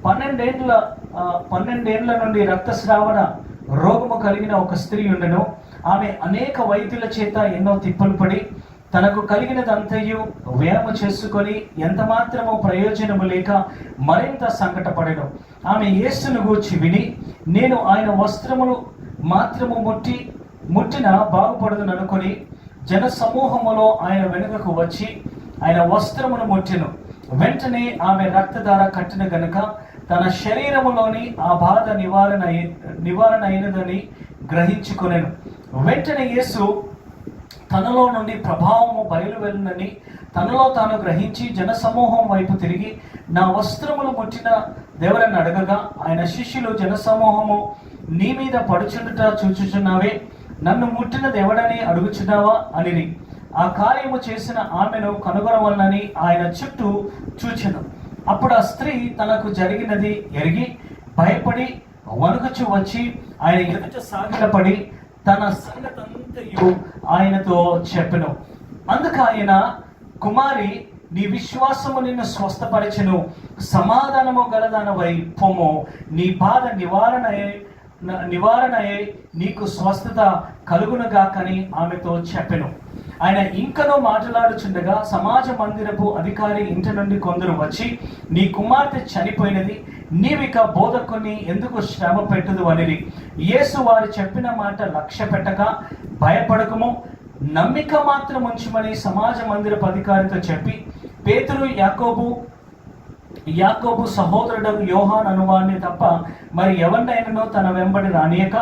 12 ఏండ్ల నుండి రక్తస్రావణ రోగము కలిగిన ఒక స్త్రీ ఉండెను. ఆమె అనేక వైద్యుల చేత ఎన్నో తిప్పలు పడి తనకు కలిగినదంతయు వ్యయము చేసుకొని ఎంత మాత్రము ప్రయోజనము లేక మరింత సంకటపడెను. ఆమె యేసును గూర్చి విని, నేను ఆయన వస్త్రములు మాత్రము ముట్టిన బాగుపడదును అనుకొని జన సమూహములో ఆయన వెనుకకు వచ్చి ఆయన వస్త్రమును ముట్టెను. వెంటనే ఆమె రక్తధార కట్టిన గనుక తన శరీరములోని ఆ బాధ నివారణ అయినదని గ్రహించుకొనెను. వెంటనే యేసు తనలో నుండి ప్రభావము బయలువెళ్ళనని తనలో తాను గ్రహించి జనసమూహం వైపు తిరిగి, నా వస్త్రములు ముట్టిన దేవరని అడగగా ఆయన శిష్యులు, జనసమూహము నీ మీద పడుచుండుట చూచుచున్నావే, నన్ను ముట్టినది ఎవడని అడుగుచున్నావా అనిరి. ఆ కార్యము చేసిన ఆమెను కనుగొనవలనని ఆయన చుట్టూ చూచెను. అప్పుడు ఆ స్త్రీ తనకు జరిగినది ఎరిగి భయపడి వణుకుచు వచ్చి ఆయన ఎదుట సాగిలపడి తన సంగతంతయు ఆయనతో చెప్పెను. అందుకు ఆయన, కుమారి, నీ విశ్వాసము నిన్ను స్వస్థపరిచెను, సమాధానము గలదానవై పొమ్ము, నీ బాధ నివారణయే నీకు స్వస్థత కలుగునుగాకని ఆమెతో చెప్పెను. ఆయన ఇంకనూ మాట్లాడుచుండగా సమాజ మందిరపు అధికారి ఇంటి నుండి కొందరు వచ్చి, నీ కుమార్తె చనిపోయినది, నీవిక బోధకుని ఎందుకు శ్రమ పెట్టుదు అనిరి. యేసు వారు చెప్పిన మాట లక్ష్య పెట్టక, భయపడకము, నమ్మిక మాత్రం ఉంచమని సమాజ మందిరపు అధికారితో చెప్పి, పేతురు యాకోబు సహోదరుడు యోహాన్ అనువాడిని తప్ప మరి ఎవరినైనానో తన వెంబడి రానియక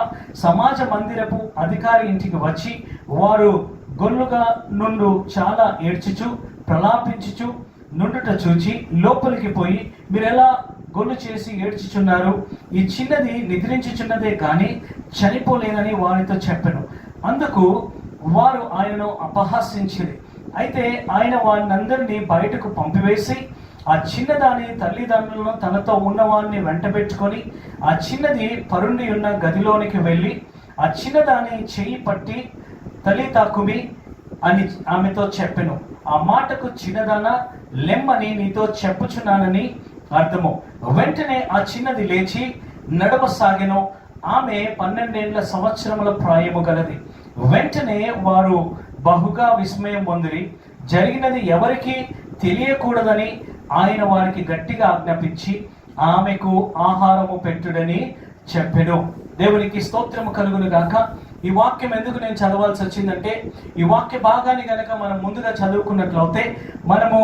సమాజ మందిరపు అధికారి ఇంటికి వచ్చి, వారు గొల్లుగా నుండు చాలా ఏడ్చుచు ప్రలాపించుచు నుండుట చూచి లోపలికి పోయి, మీరెలా గొల్లు చేసి ఏడ్చుచున్నారు? ఈ చిన్నది నిద్రించుచున్నదే కానీ చనిపోలేదని వారితో చెప్పెను. అందుకు వారు ఆయనను అపహాసించిరి. అయితే ఆయన వారినందరినీ బయటకు పంపివేసి ఆ చిన్నదాని తల్లిదండ్రులను తనతో ఉన్నవారిని వెంటబెట్టుకొని ఆ చిన్నది పరుండి ఉన్న గదిలోనికి వెళ్ళి ఆ చిన్నదాని చెయ్యి పట్టి తల్లితాకుమి అని ఆమెతో చెప్పెను. ఆ మాటకు చిన్నదాన లెమ్మని నీతో చెప్పుచున్నానని అర్థము. వెంటనే ఆ చిన్నది లేచి నడవసాగెను. ఆమె 12 సంవత్సరముల ప్రాయము గలది. వెంటనే వారు బహుగా విస్మయం పొందిరి. జరిగినది ఎవరికి తెలియకూడదని ఆయన వారికి గట్టిగా ఆజ్ఞాపించి ఆమెకు ఆహారము పెట్టుడని చెప్పెను. దేవునికి స్తోత్రము కలుగును గాక. ఈ వాక్యం ఎందుకు నేను చదవాల్సి వచ్చిందంటే, ఈ వాక్య భాగాన్ని కనుక మనం ముందుగా చదువుకున్నట్లయితే మనము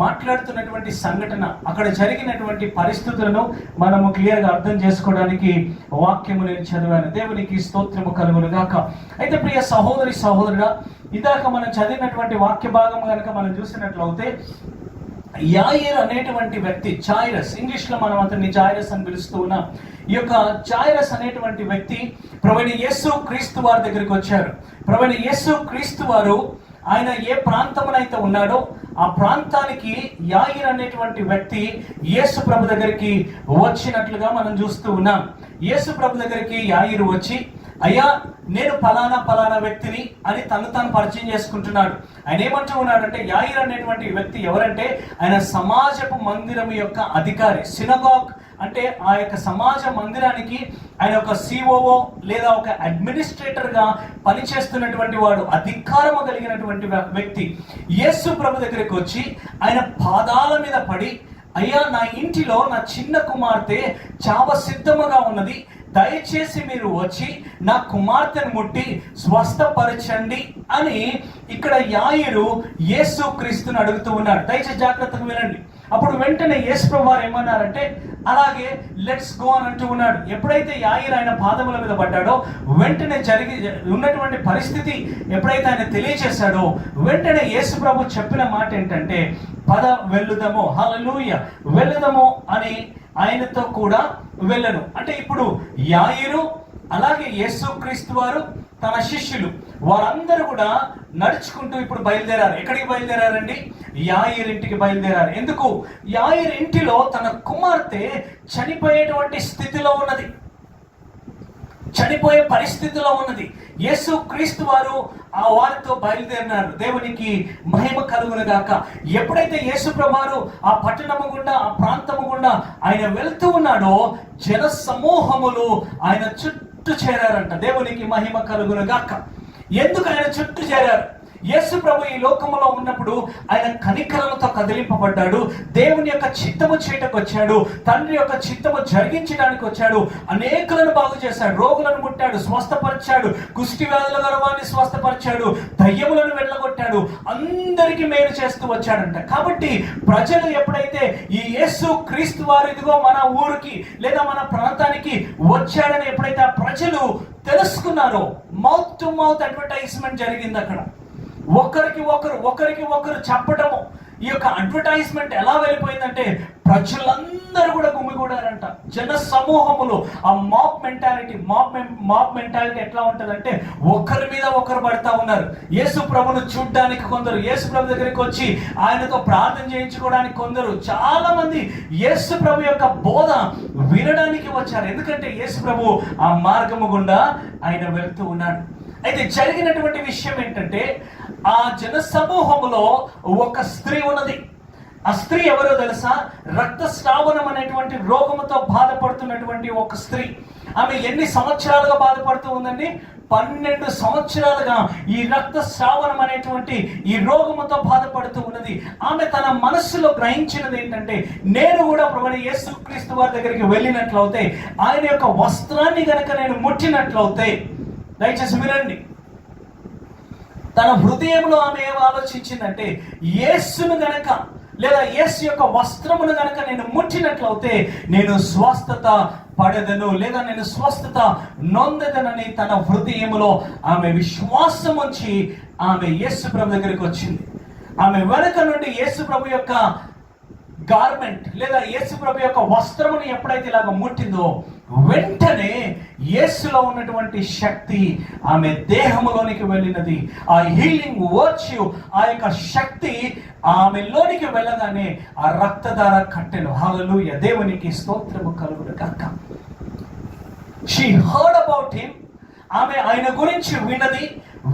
మాట్లాడుతున్నటువంటి సంఘటన, అక్కడ జరిగినటువంటి పరిస్థితులను మనము క్లియర్గా అర్థం చేసుకోవడానికి వాక్యము నేను చదివాను. దేవునికి స్తోత్రము కలుగును గాక. అయితే ప్రియ సహోదరుడా, ఇందాక మనం చదివినటువంటి వాక్య భాగం కనుక మనం చూసినట్లయితే, యాయిర్ అనేటువంటి వ్యక్తి, జాయిరస్, ఇంగ్లీష్లో మనం అతన్ని జాయిరస్ అని పిలుస్తూ ఉన్నాం. ఈ యొక్క జాయిరస్ అనేటువంటి వ్యక్తి ప్రభువైన యేసు క్రీస్తు వారి దగ్గరికి వచ్చారు. ప్రభువైన యేసు క్రీస్తు వారు ఆయన ఏ ప్రాంతమునైతే ఉన్నాడో ఆ ప్రాంతానికి యాయిర్ అనేటువంటి వ్యక్తి యేసు ప్రభు దగ్గరికి వచ్చినట్లుగా మనం చూస్తూ ఉన్నాం. యేసు ప్రభు దగ్గరికి యాయిర్ వచ్చి, అయ్యా నేను పలానా వ్యక్తిని అని తాను పరిచయం చేసుకుంటున్నాడు. ఆయన ఏమంటూ ఉన్నాడంటే, యాయిర్ అనేటువంటి వ్యక్తి ఎవరంటే ఆయన సమాజపు మందిరం యొక్క అధికారి. సినగాగ్ అంటే ఆ యొక్క సమాజ మందిరానికి ఆయన ఒక సిఓఓ లేదా ఒక అడ్మినిస్ట్రేటర్గా పనిచేస్తున్నటువంటి వాడు, అధికారము కలిగినటువంటి వ్యక్తి. యేసు ప్రభు దగ్గరికి వచ్చి ఆయన పాదాల మీద పడి, అయ్యా నా ఇంటిలో నా చిన్న కుమార్తె చావ సిద్ధముగా ఉన్నది, దయచేసి మీరు వచ్చి నా కుమార్తెను ముట్టి స్వస్థపరచండి అని ఇక్కడ యాయిరు యేసు క్రీస్తుని అడుగుతూ ఉన్నాడు. దయచేసి జాగ్రత్తగా వినండి. అప్పుడు వెంటనే యేసు ప్రభు వారు ఏమన్నారంటే, అలాగే లెట్స్ గో అని అంటూ ఉన్నాడు. ఎప్పుడైతే యాయిర్ ఆయన పాదముల మీద పడ్డాడో వెంటనే ఉన్నటువంటి పరిస్థితి ఎప్పుడైతే ఆయన తెలియజేశాడో వెంటనే యేసు ప్రభు చెప్పిన మాట ఏంటంటే, పద వెళ్ళుదము, హల్లెలూయా, వెళ్ళుదము అని ఆయనతో కూడా వెళ్ళను. అంటే ఇప్పుడు యాయిరు అలాగే యేసు క్రీస్తు వారు తన శిష్యులు వారందరూ కూడా నడుచుకుంటూ ఇప్పుడు బయలుదేరారు. ఎక్కడికి బయలుదేరారండి? యాయిర్ ఇంటికి బయలుదేరారు. ఎందుకు? యాయిర్ ఇంటిలో తన కుమార్తె చనిపోయేటువంటి స్థితిలో ఉన్నది, చనిపోయే పరిస్థితిలో ఉన్నది. యేసు క్రీస్తు వారు ఆ వారితో బయలుదేరినారు. దేవునికి మహిమ కలుగును గాక. ఎప్పుడైతే యేసు ప్రభువారు ఆ పట్టణము గుండా, ఆ ప్రాంతము గుండా ఆయన వెళ్తూ ఉన్నాడో జన సమూహములు ఆయన చుట్టూ చేరారంట. దేవునికి మహిమ కలుగును గాక. ఎందుకు ఆయన చుట్టూ చేరారు? యేసు ప్రభు ఈ లోకములో ఉన్నప్పుడు ఆయన కనికరముతో కదిలింపబడ్డాడు. దేవుని యొక్క చిత్తము చేయటకు వచ్చాడు. తండ్రి యొక్క చిత్తము జరిగించడానికి వచ్చాడు. అనేకులను బాగు చేశాడు, రోగులను ముట్టాడు, స్వస్థపరిచాడు, కుష్టి వ్యాధుల గర్వాన్ని స్వస్థపరిచాడు, దయ్యములను వెళ్ళగొట్టాడు, అందరికీ మేలు చేస్తూ వచ్చాడంట. కాబట్టి ప్రజలు ఎప్పుడైతే ఈ యేసు క్రీస్తు వారు ఇదిగో మన ఊరికి లేదా మన ప్రాంతానికి వచ్చాడని ఎప్పుడైతే ఆ ప్రజలు తెలుసుకున్నారో, మౌత్ టు మౌత్ అడ్వర్టైజ్మెంట్ జరిగింది. అక్కడ ఒకరికి ఒకరు చెప్పటము. ఈ యొక్క అడ్వర్టైజ్మెంట్ ఎలా వెళ్ళిపోయిందంటే ప్రజలందరూ కూడా గుమిగూడారంట. జన సమూహములు. ఆ మాబ్ మెంటాలిటీ ఎట్లా ఉంటుందంటే ఒకరి మీద ఒకరు పడతా ఉన్నారు. యేసు ప్రభును చూడ్డానికి కొందరు, యేసు ప్రభు దగ్గరికి వచ్చి ఆయనతో ప్రార్థన చేయించుకోవడానికి కొందరు, చాలా మంది యేసు ప్రభు యొక్క బోధ వినడానికి వచ్చారు. ఎందుకంటే యేసు ప్రభు ఆ మార్గము గుండా ఆయన వెళ్తూ ఉన్నాడు. అయితే జరిగినటువంటి విషయం ఏంటంటే ఆ జన సమూహములో ఒక స్త్రీ ఉన్నది. ఆ స్త్రీ ఎవరో తెలుసా? రక్తస్రావణం అనేటువంటి రోగముతో బాధపడుతున్నటువంటి ఒక స్త్రీ. ఆమె ఎన్ని సంవత్సరాలుగా బాధపడుతూ ఉందండి? 12 సంవత్సరాలుగా ఈ రక్తస్రావణం అనేటువంటి ఈ రోగముతో బాధపడుతూ ఉన్నది. ఆమె తన మనస్సులో గ్రహించినది ఏంటంటే, నేను కూడా ప్రభువైన యేసుక్రీస్తు వారి దగ్గరికి వెళ్ళినట్లయితే, ఆయన యొక్క వస్త్రాన్ని గనక నేను ముట్టినట్లయితే, దయచేసి వినండి, తన హృదయంలో ఆమె ఏం ఆలోచించిందంటే, యేసును గనక లేదా యేసు యొక్క వస్త్రమును గనక నేను ముట్టినట్లయితే నేను స్వస్థత పడదను లేదా నేను స్వస్థత నొందదనని తన హృదయములో ఆమె విశ్వాసం ఉంచి ఆమె యేసు ప్రభు దగ్గరికి వచ్చింది. ఆమె వెనక నుండి యేసు ప్రభు యొక్క గార్మెంట్ లేదా యేసు ప్రభు యొక్క వస్త్రమును ఎప్పుడైతే ఇలాగ ముట్టిందో, వెంటనే యేసులో ఉన్నటువంటి శక్తి ఆమె దేహములోనికి వెళ్ళినది. ఆ హీలింగ్ వర్చ్యూ, ఆ యొక్క శక్తి ఆమెలోనికి వెళ్ళగానే ఆ రక్తధార కట్టెను. హల్లెలూయా, దేవునికి స్తోత్రము కలుగును గాక. She heard about him. ఆమె ఆయన గురించి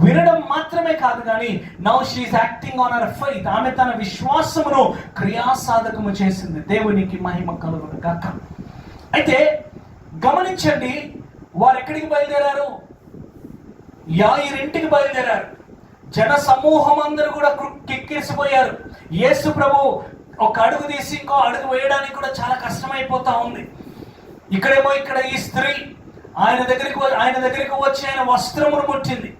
వినడం మాత్రమే కాదు కానీ now she's acting on her faith. ఆమె తన విశ్వాసమును క్రియాసాధకము చేసింది. దేవునికి మహిమ కలుగును గాక. అయితే గమనించండి, వారు ఎక్కడికి బయలుదేరారు? యాయిరు ఇంటికి బయలుదేరారు. జన సమూహం అందరూ కూడా కిక్కిరిసిపోయారు. యేసు ప్రభు ఒక అడుగు తీసి ఇంకో అడుగు వేయడానికి కూడా చాలా కష్టమైపోతా ఉంది. ఇక్కడ ఈ స్త్రీ ఆయన దగ్గరికి వచ్చి ఆయన వస్త్రమును ముట్టింది.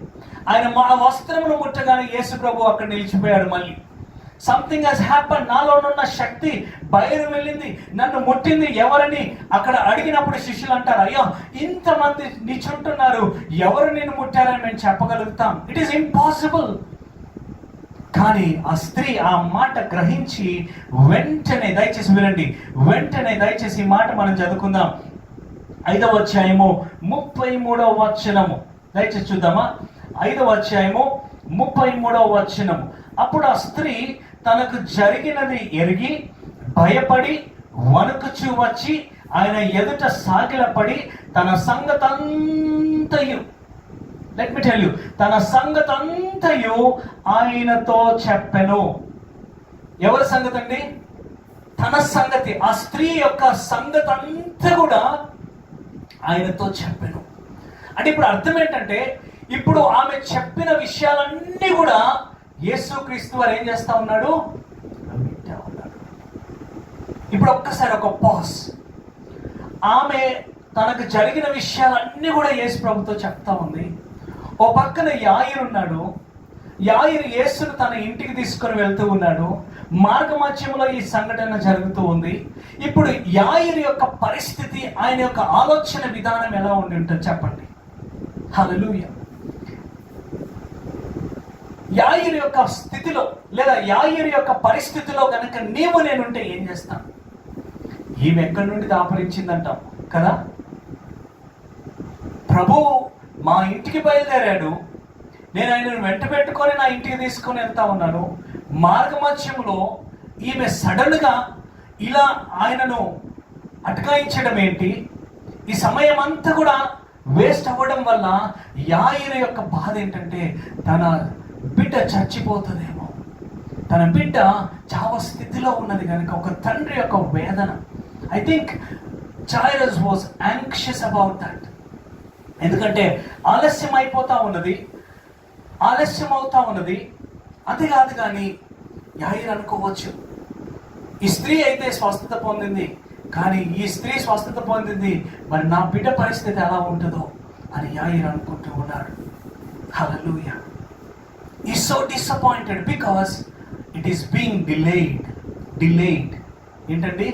ఆయన వస్త్రమును ముట్టగానే యేసు ప్రభు అక్కడ నిలిచిపోయాడు. మళ్ళీ సంథింగ్ హస్ హ్యాపెన్. నాలో ఉన్న శక్తి బయలు వెళ్ళింది, నన్ను ముట్టింది ఎవరని అక్కడ అడిగినప్పుడు శిష్యులు అంటారు, అయ్యో ఇంతమంది నిచుంటున్నారు, ఎవరు నిన్ను ముట్టారని మేము చెప్పగలుగుతాం? It is impossible. కానీ ఆ స్త్రీ ఆ మాట గ్రహించి వెంటనే, దయచేసి వినండి, వెంటనే దయచేసి ఈ మాట మనం చదువుకుందాం. 5వ అధ్యాయము 33వ వచనము దయచేసి చూద్దామా. 5వ అధ్యాయము 33వ వచనము. అప్పుడు ఆ స్త్రీ తనకు జరిగినది ఎరిగి భయపడి వణుకుచూ వచ్చి ఆయన ఎదుట సాగిలపడి తన సంగతంతయు, లెట్ మీ టెల్ యు, తన సంగతంతయు ఆయనతో చెప్పెను. ఎవరి సంగతి అండి? తన సంగతి. ఆ స్త్రీ యొక్క సంగతి అంతా కూడా ఆయనతో చెప్పెను. అంటే ఇప్పుడు అర్థం ఏంటంటే, ఇప్పుడు ఆమె చెప్పిన విషయాలన్నీ కూడా యేసుక్రీస్తు వారు ఏం చేస్తా ఉన్నాడు? వింటా ఉన్నాడు. ఇప్పుడు ఒక్కసారి ఒక పాస్. ఆమె తనకు జరిగిన విషయాలన్నీ కూడా యేసు ప్రభుతో చెప్తా ఉంది. ఓ పక్కన యాయిరు ఉన్నాడు. యాయిరు యేసును తన ఇంటికి తీసుకొని వెళ్తూ ఉన్నాడు. మార్గమధ్యంలో ఈ సంఘటన జరుగుతూ ఉంది. ఇప్పుడు యాయిరు యొక్క పరిస్థితి, ఆయన యొక్క ఆలోచన విధానం ఎలా ఉండి ఉంటుంది చెప్పండి. హల్లెలూయా. యాయిరు యొక్క స్థితిలో లేదా యాయిరు యొక్క పరిస్థితిలో కనుక నీవు నేనుంటే ఏం చేస్తాను? ఈమె ఎక్కడి నుండి దాపరించిందంటాం కదా. ప్రభు మా ఇంటికి బయలుదేరాడు, నేను ఆయనను వెంట పెట్టుకొని నా ఇంటికి తీసుకొని వెళ్తా ఉన్నాను. మార్గమధ్యంలో ఈమె సడన్గా ఇలా ఆయనను అటకాయించడం ఏంటి? ఈ సమయం అంతా కూడా వేస్ట్ అవ్వడం వల్ల యాయిరు యొక్క బాధ ఏంటంటే, తన బిడ్డ చచ్చిపోతుందేమో, తన బిడ్డ చావ స్థితిలో ఉన్నది కనుక ఒక తండ్రి యొక్క వేదన. I think Jairus was anxious about that. ఎందుకంటే ఆలస్యం అయిపోతా ఉన్నది, ఆలస్యం అవుతా ఉన్నది. అది కాదు కానీ యాయిరు అనుకోవచ్చు, ఈ స్త్రీ అయితే స్వస్థత పొందింది, కానీ ఈ స్త్రీ స్వస్థత పొందింది, మరి నా బిడ్డ పరిస్థితి ఎలా ఉంటుందో అని యాయిరు అనుకుంటూ ఉన్నాడు. హల్లెలూయా. He is so disappointed because it is being delayed. ఏంటండి?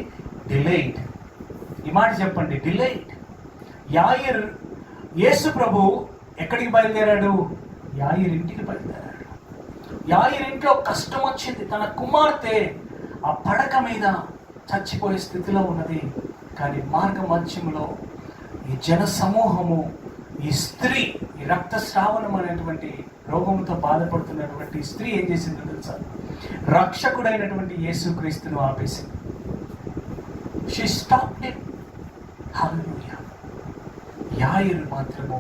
delayed. ఈ మాట చెప్పండి, delayed. యాయిరు, యేసు ప్రభు ఎక్కడికి బయలుదేరాడు? యాయిరు ఇంటికి బయలుదేరాడు. యాయిరు ఇంట్లో కష్టం వచ్చింది. తన కుమార్తె ఆ పడక మీద చచ్చిపోయే స్థితిలో ఉన్నది. కానీ మార్గ మధ్యంలో ఈ జన సమూహము, ఈ స్త్రీ, ఈ రక్తస్రావణం అనేటువంటి రోగంతో బాధపడుతున్నటువంటి స్త్రీ ఏం చేసిందో తెలుసా? రక్షకుడైనటువంటి యేసుక్రీస్తును ఆపేసింది. She stopped him. హల్లెలూయా. యాయిరు మాత్రము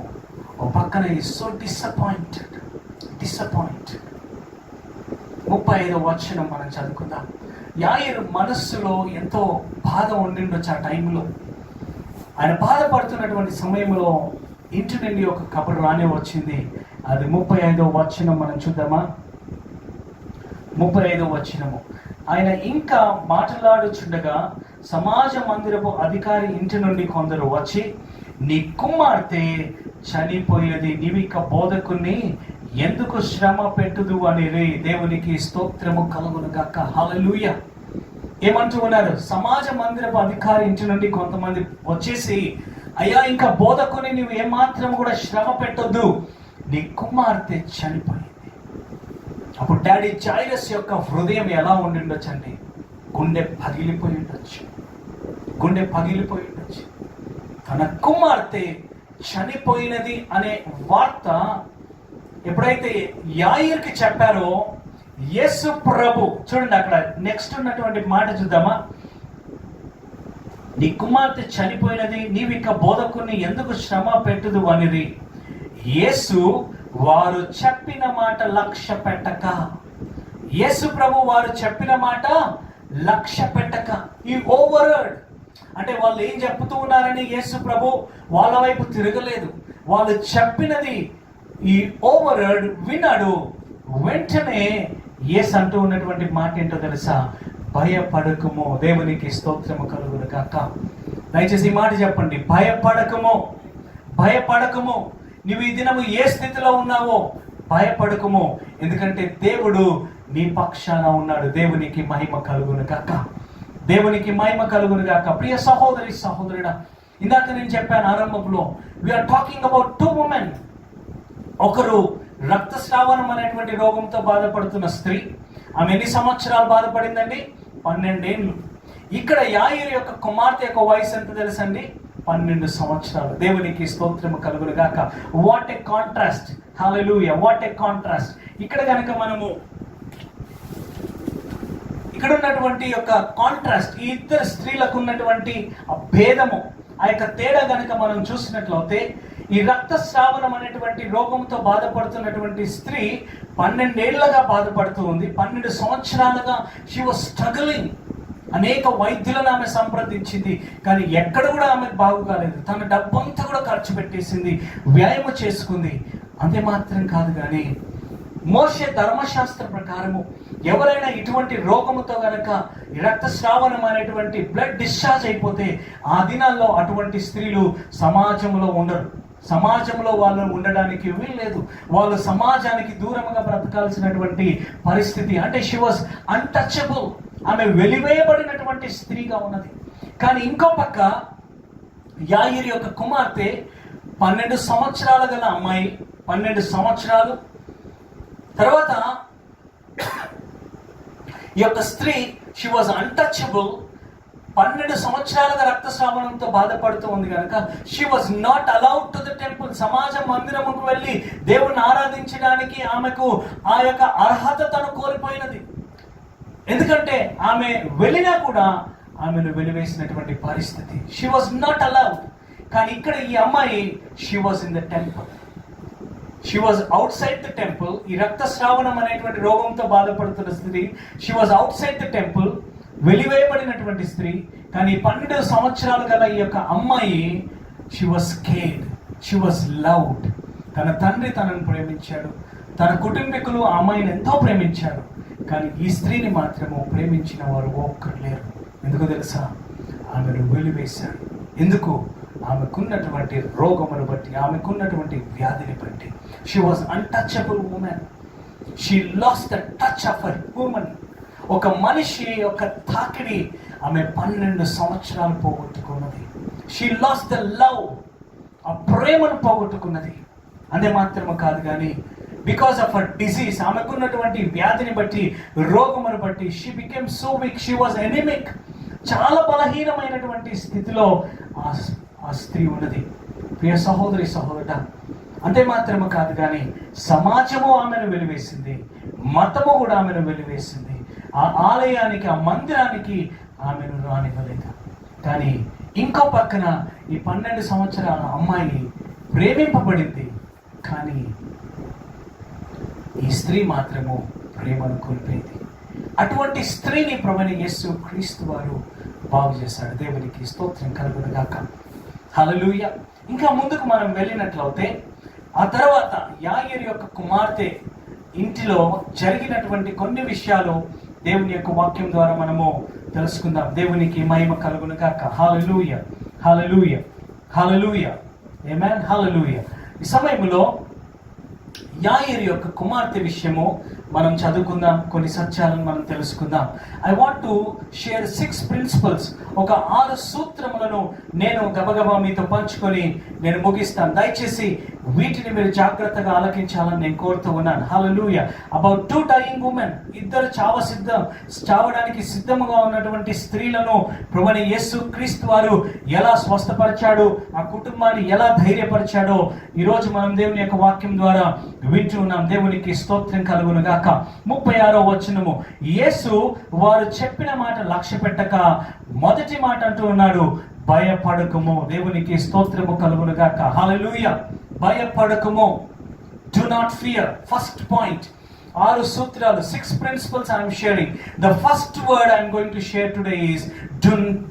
ఓ పక్కన ఈజ్ సో డిసప్పాయింటెడ్. 35వ వచనం మనం చదువుకుందాం. యాయిరు మనస్సులో ఎంతో బాధ ఉండిండొచ్చు ఆ టైంలో. ఆయన బాధపడుతున్నటువంటి సమయంలో ఇంటి నుండి ఒక కబురు రానే వచ్చింది. అది 35వ వచనం మనం చూద్దామా? 35వ వచనము. ఆయన ఇంకా మాట్లాడుచుండగా సమాజ మందిరపు అధికారి ఇంటి నుండి కొందరు వచ్చి, నీ కుమార్తె చనిపోయేది, నీవిక బోధకుని ఎందుకు శ్రమ పెట్టుదు అని దేవునికి స్తోత్రము కలుగును గాక. హల్లెలూయా. ఏమంటూ ఉన్నారు? సమాజ మందిరపు అధికారి ఇంటి నుండి కొంతమంది వచ్చేసి, అయ్యా ఇంకా బోధకుని నువ్వు ఏమాత్రం కూడా శ్రమ పెట్టొద్దు, నీ కుమార్తె చనిపోయింది. అప్పుడు డాడీ జైరస్ యొక్క హృదయం ఎలా ఉండి ఉండొచ్చండి? గుండె పగిలిపోయి ఉండొచ్చు. తన కుమార్తె చనిపోయినది అనే వార్త ఎప్పుడైతే యాయిర్కి చెప్పారో, యేసు ప్రభు చూడండి, అక్కడ నెక్స్ట్ ఉన్నటువంటి మాట చూద్దామా? నీ కుమార్తె చనిపోయినది, నీవిక బోధకుని ఎందుకు శ్రమ పెట్టుదు అనిది. యేసు వారు చెప్పిన మాట లక్ష్య పెట్టక, యేసు ప్రభు వారు చెప్పిన మాట లక్ష్య పెట్టక, ఈ ఓవర్వర్డ్ అంటే వాళ్ళు ఏం చెప్తూ ఉన్నారని యేసు ప్రభు వాళ్ళ వైపు తిరగలేదు. వాళ్ళు చెప్పినది ఈ ఓవర్వర్డ్ విన్నాడు. వెంటనే యేసు అంటూ ఉన్నటువంటి మాట ఏంటో తెలుసా? భయపడకము. దేవునికి స్తోత్రము కలుగును గాక. దయచేసి ఈ మాట చెప్పండి, భయపడకము. నువ్వు ఈ దినము ఏ స్థితిలో ఉన్నావో భయపడకము, ఎందుకంటే దేవుడు నీ పక్షాన ఉన్నాడు. దేవునికి మహిమ కలుగును గాక. ప్రియ సహోదరి సహోదరుడా, ఇందాక నేను చెప్పాను ఆరంభంలో, వీఆర్ టాకింగ్ అబౌట్ 2 women. ఒకరు రక్తస్రావణం అనేటువంటి రోగంతో బాధపడుతున్న స్త్రీ. ఆమె ఎన్ని సంవత్సరాలు బాధపడిందండి? 12 ఏళ్ళు. ఇక్కడ యాయిరు యొక్క కుమార్తె యొక్క వయసు ఎంత తెలుసండి? 12 సంవత్సరాలు. దేవునికి స్తోత్రము కలుగును గాక. What a contrast. Hallelujah. What a contrast. ఇక్కడ కనుక మనము ఇక్కడ ఉన్నటువంటి యొక్క కాంట్రాస్ట్, ఈ ఇద్దరు స్త్రీలకు ఉన్నటువంటి ఆ భేదము, ఆ యొక్క తేడా కనుక మనం చూసినట్లయితే, ఈ రక్తస్రావణం అనేటువంటి రోగంతో బాధపడుతున్నటువంటి స్త్రీ 12 ఏళ్లుగా బాధపడుతూ ఉంది. 12 సంవత్సరాలుగా షీ వాజ్ స్ట్రగలింగ్. అనేక వైద్యులను ఆమె సంప్రదించింది, కానీ ఎక్కడ కూడా ఆమెకు బాగు కాలేదు. తన డబ్బంతా కూడా ఖర్చు పెట్టేసింది, వ్యాయామం చేసుకుంది. అంతే మాత్రం కాదు, కానీ మోషే ధర్మశాస్త్ర ప్రకారము ఎవరైనా ఇటువంటి రోగముతో గనక రక్తస్రావణం అనేటువంటి బ్లడ్ డిశ్చార్జ్ అయిపోతే ఆ దినాల్లో అటువంటి స్త్రీలు సమాజంలో ఉండరు. సమాజంలో వాళ్ళు ఉండడానికి వీల్లేదు. వాళ్ళు సమాజానికి దూరంగా బ్రతకాల్సినటువంటి పరిస్థితి. అంటే షీ వాజ్ అన్టచబుల్. ఆమె వెలివేయబడినటువంటి స్త్రీగా ఉన్నది. కానీ ఇంకో పక్క యాయిరు యొక్క కుమార్తె 12 సంవత్సరాలు గల అమ్మాయి. 12 సంవత్సరాలు తర్వాత ఈ యొక్క స్త్రీ షీ వాజ్ అన్టచబుల్. 12 సంవత్సరాలుగా రక్తస్రావణంతో బాధపడుతూ ఉంది కనుక she was not allowed to the temple. సమాజ మందిరముకు వెళ్ళి దేవుణ్ణి ఆరాధించడానికి ఆమెకు ఆ యొక్క అర్హత తను కోల్పోయినది. ఎందుకంటే ఆమె వెళ్ళినా కూడా ఆమెను వెలివేసినటువంటి పరిస్థితి. She was not allowed. కానీ ఇక్కడ ఈ అమ్మాయి she was in the temple. She was outside the temple. ఈ రక్తస్రావణం అనేటువంటి రోగంతో బాధపడుతున్న స్త్రీ she was outside the temple, వెలివేయబడినటువంటి స్త్రీ. కానీ 12 సంవత్సరాలు గల ఈ యొక్క అమ్మాయి she was scared, she was loved. తన తండ్రి తనను ప్రేమించాడు, తన కుటుంబీకులు ఆ అమ్మాయిని ఎంతో ప్రేమించారు. కానీ ఈ స్త్రీని మాత్రము ప్రేమించిన వారు ఒక్కరు లేరు. ఎందుకు తెలుసా? ఆమెను వెలివేశారు. ఎందుకు? ఆమెకున్నటువంటి రోగమును బట్టి, ఆమెకున్నటువంటి వ్యాధిని బట్టి. She was untouchable women. She lost the touch of her women. ఒక మనిషి యొక్క తాకిడి ఆమె 12 సంవత్సరాలు పోగొట్టుకున్నది. షీ లాస్ట్ ద లవ్, ఆ ప్రేమను పోగొట్టుకున్నది. అదే మాత్రమే కాదు, కానీ బికాస్ ఆఫ్ హర్ డిసీజ్, ఆమెకున్నటువంటి వ్యాధిని బట్టి, రోగమును బట్టి, she became so weak. She was anaemic. చాలా బలహీనమైనటువంటి స్థితిలో ఆ స్త్రీ ఉన్నది. ప్రియ సహోదరి సహోదరుడా, అంతే మాత్రమే కాదు, కానీ సమాజము ఆమెను వెలివేసింది, మతము కూడా ఆమెను వెలివేసింది. ఆ ఆలయానికి, ఆ మందిరానికి ఆమెను రానివ్వలేదు. కానీ ఇంకో పక్కన ఈ 12 సంవత్సరాల అమ్మాయి ప్రేమింపబడింది. కానీ ఈ స్త్రీ మాత్రము ప్రేమను కోల్పోయింది. అటువంటి స్త్రీని ప్రభువైన యేసు క్రీస్తు వారు బాగు చేశాడు. దేవునికి స్తోత్రం కలుగును గాక. హల్లెలూయా. ఇంకా ముందుకు మనం వెళ్ళినట్లయితే ఆ తర్వాత యాయీరు యొక్క కుమార్తె ఇంటిలో జరిగినటువంటి కొన్ని విషయాలు దేవుని యొక్క వాక్యం ద్వారా మనము తెలుసుకుందాం. దేవునికి మహిమ కలుగును గాక. హల్లెలూయా, హల్లెలూయా, హల్లెలూయా, ఆమేన్, హల్లెలూయా. ఈ సమయంలో యాయీరు యొక్క కుమార్తె విషయము మనం చదువుకుందాం, కొన్ని సత్యాలను మనం తెలుసుకుందాం. I want to share 6 principles, ఒక 6 సూత్రములను నేను గబగబా మీతో పంచుకొని నేను ముగిస్తాను. దయచేసి వీటిని మీరు జాగ్రత్తగా ఆలకించాలని నేను కోరుతూ ఉన్నాను. హల్లెలూయా. అబౌట్ 2 డయింగ్ ఉమెన్, 2 చావడానికి సిద్ధముగా ఉన్నటువంటి స్త్రీలను ప్రభువైన యేసుక్రీస్తు వారు ఎలా స్వస్థపరిచాడు, ఆ కుటుంబాన్ని ఎలా ధైర్యపరిచాడో ఈరోజు మనం దేవుని యొక్క వాక్యం ద్వారా వింటూ ఉన్నాం. దేవునికి స్తోత్రం కలుగును గాక. 36వ వచనము, యేసు వారు చెప్పిన మాట లక్ష్య పెట్టక మొదటి మాట అంటూ ఉన్నాడు, భయపడకము. దేవునికి స్తోత్రము కలుగును గాక. హల్లెలూయా. భయపడకము. Do not fear. First point. 6 సూత్రాలు, 6 principles I am sharing. The first word I am going to share today is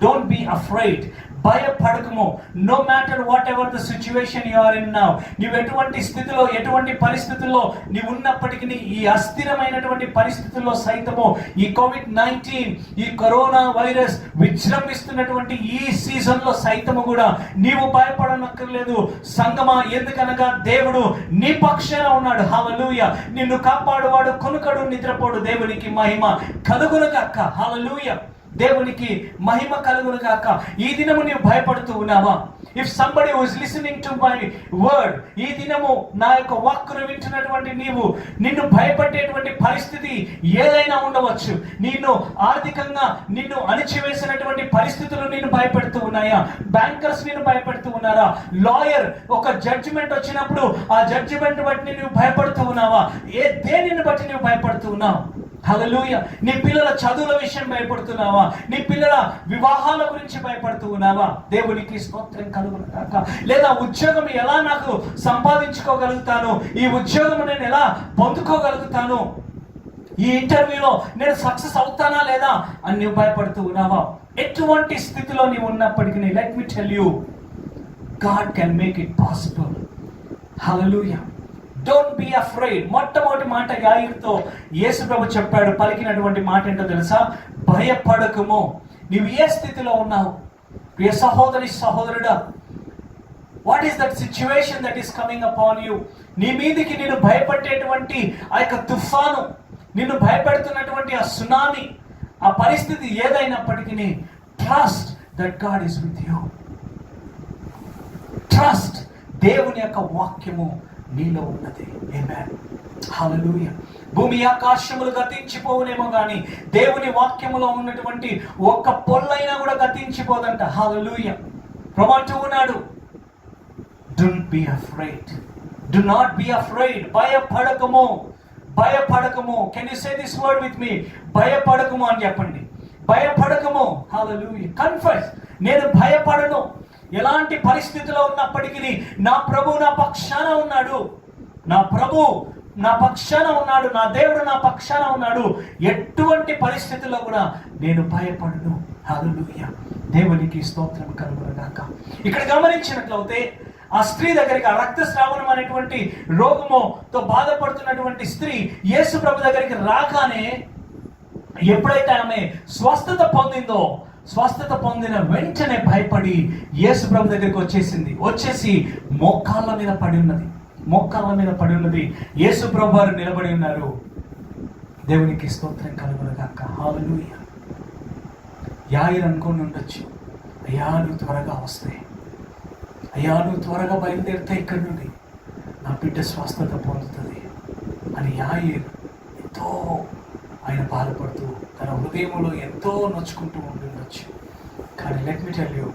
don't be afraid. భయపడకము. No matter whatever the situation you are in now, నీవు ఎటువంటి స్థితిలో ఎటువంటి పరిస్థితుల్లో నీవు ఉన్నప్పటికీ, ఈ అస్థిరమైనటువంటి పరిస్థితుల్లో సైతము, ఈ COVID-19 ఈ కరోనా వైరస్ విజృంభిస్తున్నటువంటి ఈ సీజన్లో సైతము కూడా నీవు భయపడనక్కర్లేదు సంగమా. ఎందుకనగా దేవుడు నీ పక్షాన ఉన్నాడు. హల్లెలూయా. నిన్ను కాపాడువాడు కొనుకడు నిద్రపోడు. దేవునికి మహిమ కలుగును గాక. హల్లెలూయా. దేవునికి మహిమ కలుగును గాక. ఈ దినము నీవు భయపడుతూ ఉన్నావా? If somebody who is listening to my word, ఈ దినము నా యొక్క వాక్కును వింటున్నటువంటి నీవు, నిన్ను భయపడేటువంటి పరిస్థితి ఏదైనా ఉండవచ్చు. నిన్ను ఆర్థికంగా నిన్ను అణిచివేసినటువంటి పరిస్థితులు నిన్ను భయపెడుతూ ఉన్నాయా? బ్యాంకర్స్ నిన్ను భయపెడుతూ ఉన్నారా? లాయర్ ఒక జడ్జిమెంట్ వచ్చినప్పుడు ఆ జడ్జిమెంట్ బట్టి నువ్వు భయపడుతూ ఉన్నావా? దేనిని బట్టి నువ్వు భయపడుతూ ఉన్నావు? హల్లెలూయా. నీ పిల్లల చదువుల విషయం భయపడుతున్నావా? నీ పిల్లల వివాహాల గురించి భయపడుతూ ఉన్నావా? దేవునికి స్తోత్రం కలుగును గాక. లేదా ఉద్యోగం ఎలా నాకు సంపాదించుకోగలుగుతాను, ఈ ఉద్యోగం నేను ఎలా పొందుకోగలుగుతాను, ఈ ఇంటర్వ్యూలో నేను సక్సెస్ అవుతానా లేదా అని నువ్వు భయపడుతూ ఉన్నావా? ఎటువంటి స్థితిలో నీవు ఉన్నప్పటికీ, let me tell you, God can make it possible. Hallelujah. Don't be afraid. మొట్టమొదటి మాట యాయీరుతో యేసు ప్రభు చెప్పాడు, పలికినటువంటి మాట ఏంటో తెలుసా? భయపడకము. నీవు ఏ స్థితిలో ఉన్నావు ప్రియ సహోదరి సహోదరుడా? What is that situation that is coming upon you? నీ మీదికి నిన్ను భయపడేటువంటి ఆ యొక్క తుఫాను, నిన్ను భయపెడుతున్నటువంటి ఆ సునామీ, ఆ పరిస్థితి ఏదైనప్పటికీ, trust that God is with you. Trust. దేవుని యొక్క వాక్యము నీలో ఉన్నది. ఆమేన్. హల్లెలూయా. భూమి ఆకాశములు గతించిపోవునేమో కానీ దేవుని వాక్యములో ఉన్నటువంటి ఒక్క పొల్లైనా కూడా గతించిపోదంట. హల్లెలూయా. ప్రభువు అంటూ ఉన్నాడు, don't be afraid. Do not be afraid. భయపడకము. భయపడకము. Can you say this word with me? భయపడకము అని చెప్పండి. భయపడకము. హల్లెలూయా. కన్ఫెస్, నేను భయపడను. ఎలాంటి పరిస్థితిలో ఉన్నప్పటికీ నా ప్రభు నా పక్షాన ఉన్నాడు. నా ప్రభు నా పక్షాన ఉన్నాడు. నా దేవుడు నా పక్షాన ఉన్నాడు. ఎటువంటి పరిస్థితుల్లో కూడా నేను భయపడను. హల్లెలూయా. దేవునికి స్తోత్రం కలుగును గాక. ఇక్కడ గమనించినట్లయితే ఆ స్త్రీ దగ్గరికి, ఆ రక్తస్రావణం అనేటువంటి రోగముతో బాధపడుతున్నటువంటి స్త్రీ యేసు ప్రభు దగ్గరికి రాగానే, ఎప్పుడైతే ఆమె స్వస్థత పొందిందో, స్వస్థత పొందిన వెంటనే భయపడి యేసు ప్రభు దగ్గరికి వచ్చేసి మోకాళ్ళ మీద పడి ఉన్నది. యేసు ప్రభు వారు నిలబడి ఉన్నారు. దేవునికి స్తోత్రం కలుగును గాక. హల్లెలూయా. యాయీరు అనుకొని ఉండొచ్చు, అయ్యా నువ్వు త్వరగా వస్తే, అయ్యా నువ్వు త్వరగా బయలుదేరితే ఇక్కడి నుండి నా బిడ్డ స్వస్థత పొందుతుంది అని యాయీరు ఎంతో ఆయన బాధపడుతూ తన హృదయంలో ఎంతో నొచ్చుకుంటూ ఉండొచ్చు. కానీ లెట్ మీ టెల్ యూ,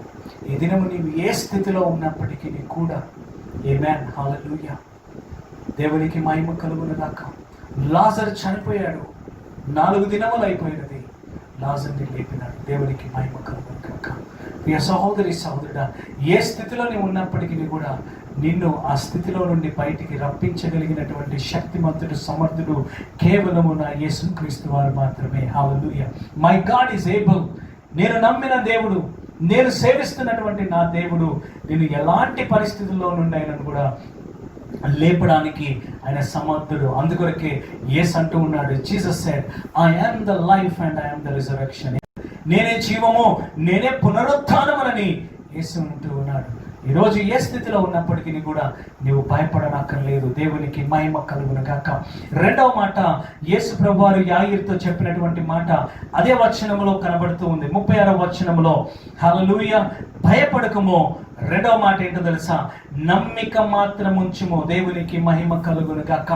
ఈ దినము నీవు ఏ స్థితిలో ఉన్నప్పటికీ కూడా, ఆమేన్, హల్లెలూయా, దేవునికి మహిమ కలుగును గాక. లాజరు చనిపోయాడు, 4 దినములు అయిపోయినది, లాజరుని లేపినాడు. దేవునికి మహిమ కలుగును గాక. ప్రియ సహోదరి సహోదరుడా, ఏ స్థితిలో నీవు ఉన్నప్పటికీ కూడా నిన్ను ఆ స్థితిలో నుండి బయటికి రప్పించగలిగినటువంటి శక్తిమంతుడు, సమర్థుడు కేవలము నా యేసుక్రీస్తు వారు మాత్రమే. హల్లెలూయా. My God is able. నేను నమ్మిన దేవుడు నేను సేవిస్తున్నటువంటి నా దేవుడు నేను ఎలాంటి పరిస్థితుల్లో నుండి ఆయనను కూడా లేపడానికి ఆయన సమర్థుడు. అందుకొరకే యేసు అంటూ ఉన్నాడు, Jesus said, I am the life and I am the resurrection. నేనే జీవము, నేనే పునరుత్థానమని యేసు అంటూ ఉన్నాడు. ఈరోజు ఏ స్థితిలో ఉన్నప్పటికీ కూడా నీవు భయపడనక్కర్లేదు. దేవునికి మహిమ కలుగును గాక. రెండవ మాట యేసు ప్రభువారు యాయిరుతో చెప్పినటువంటి మాట అదే వచనంలో కనబడుతూ ఉంది. 36వ వచనంలో, హల్లెలూయా, భయపడకము. రెండవ మాట ఏంటో తెలుసా? నమ్మిక మాత్రం ఉంచుము. దేవునికి మహిమ కలుగును గాక.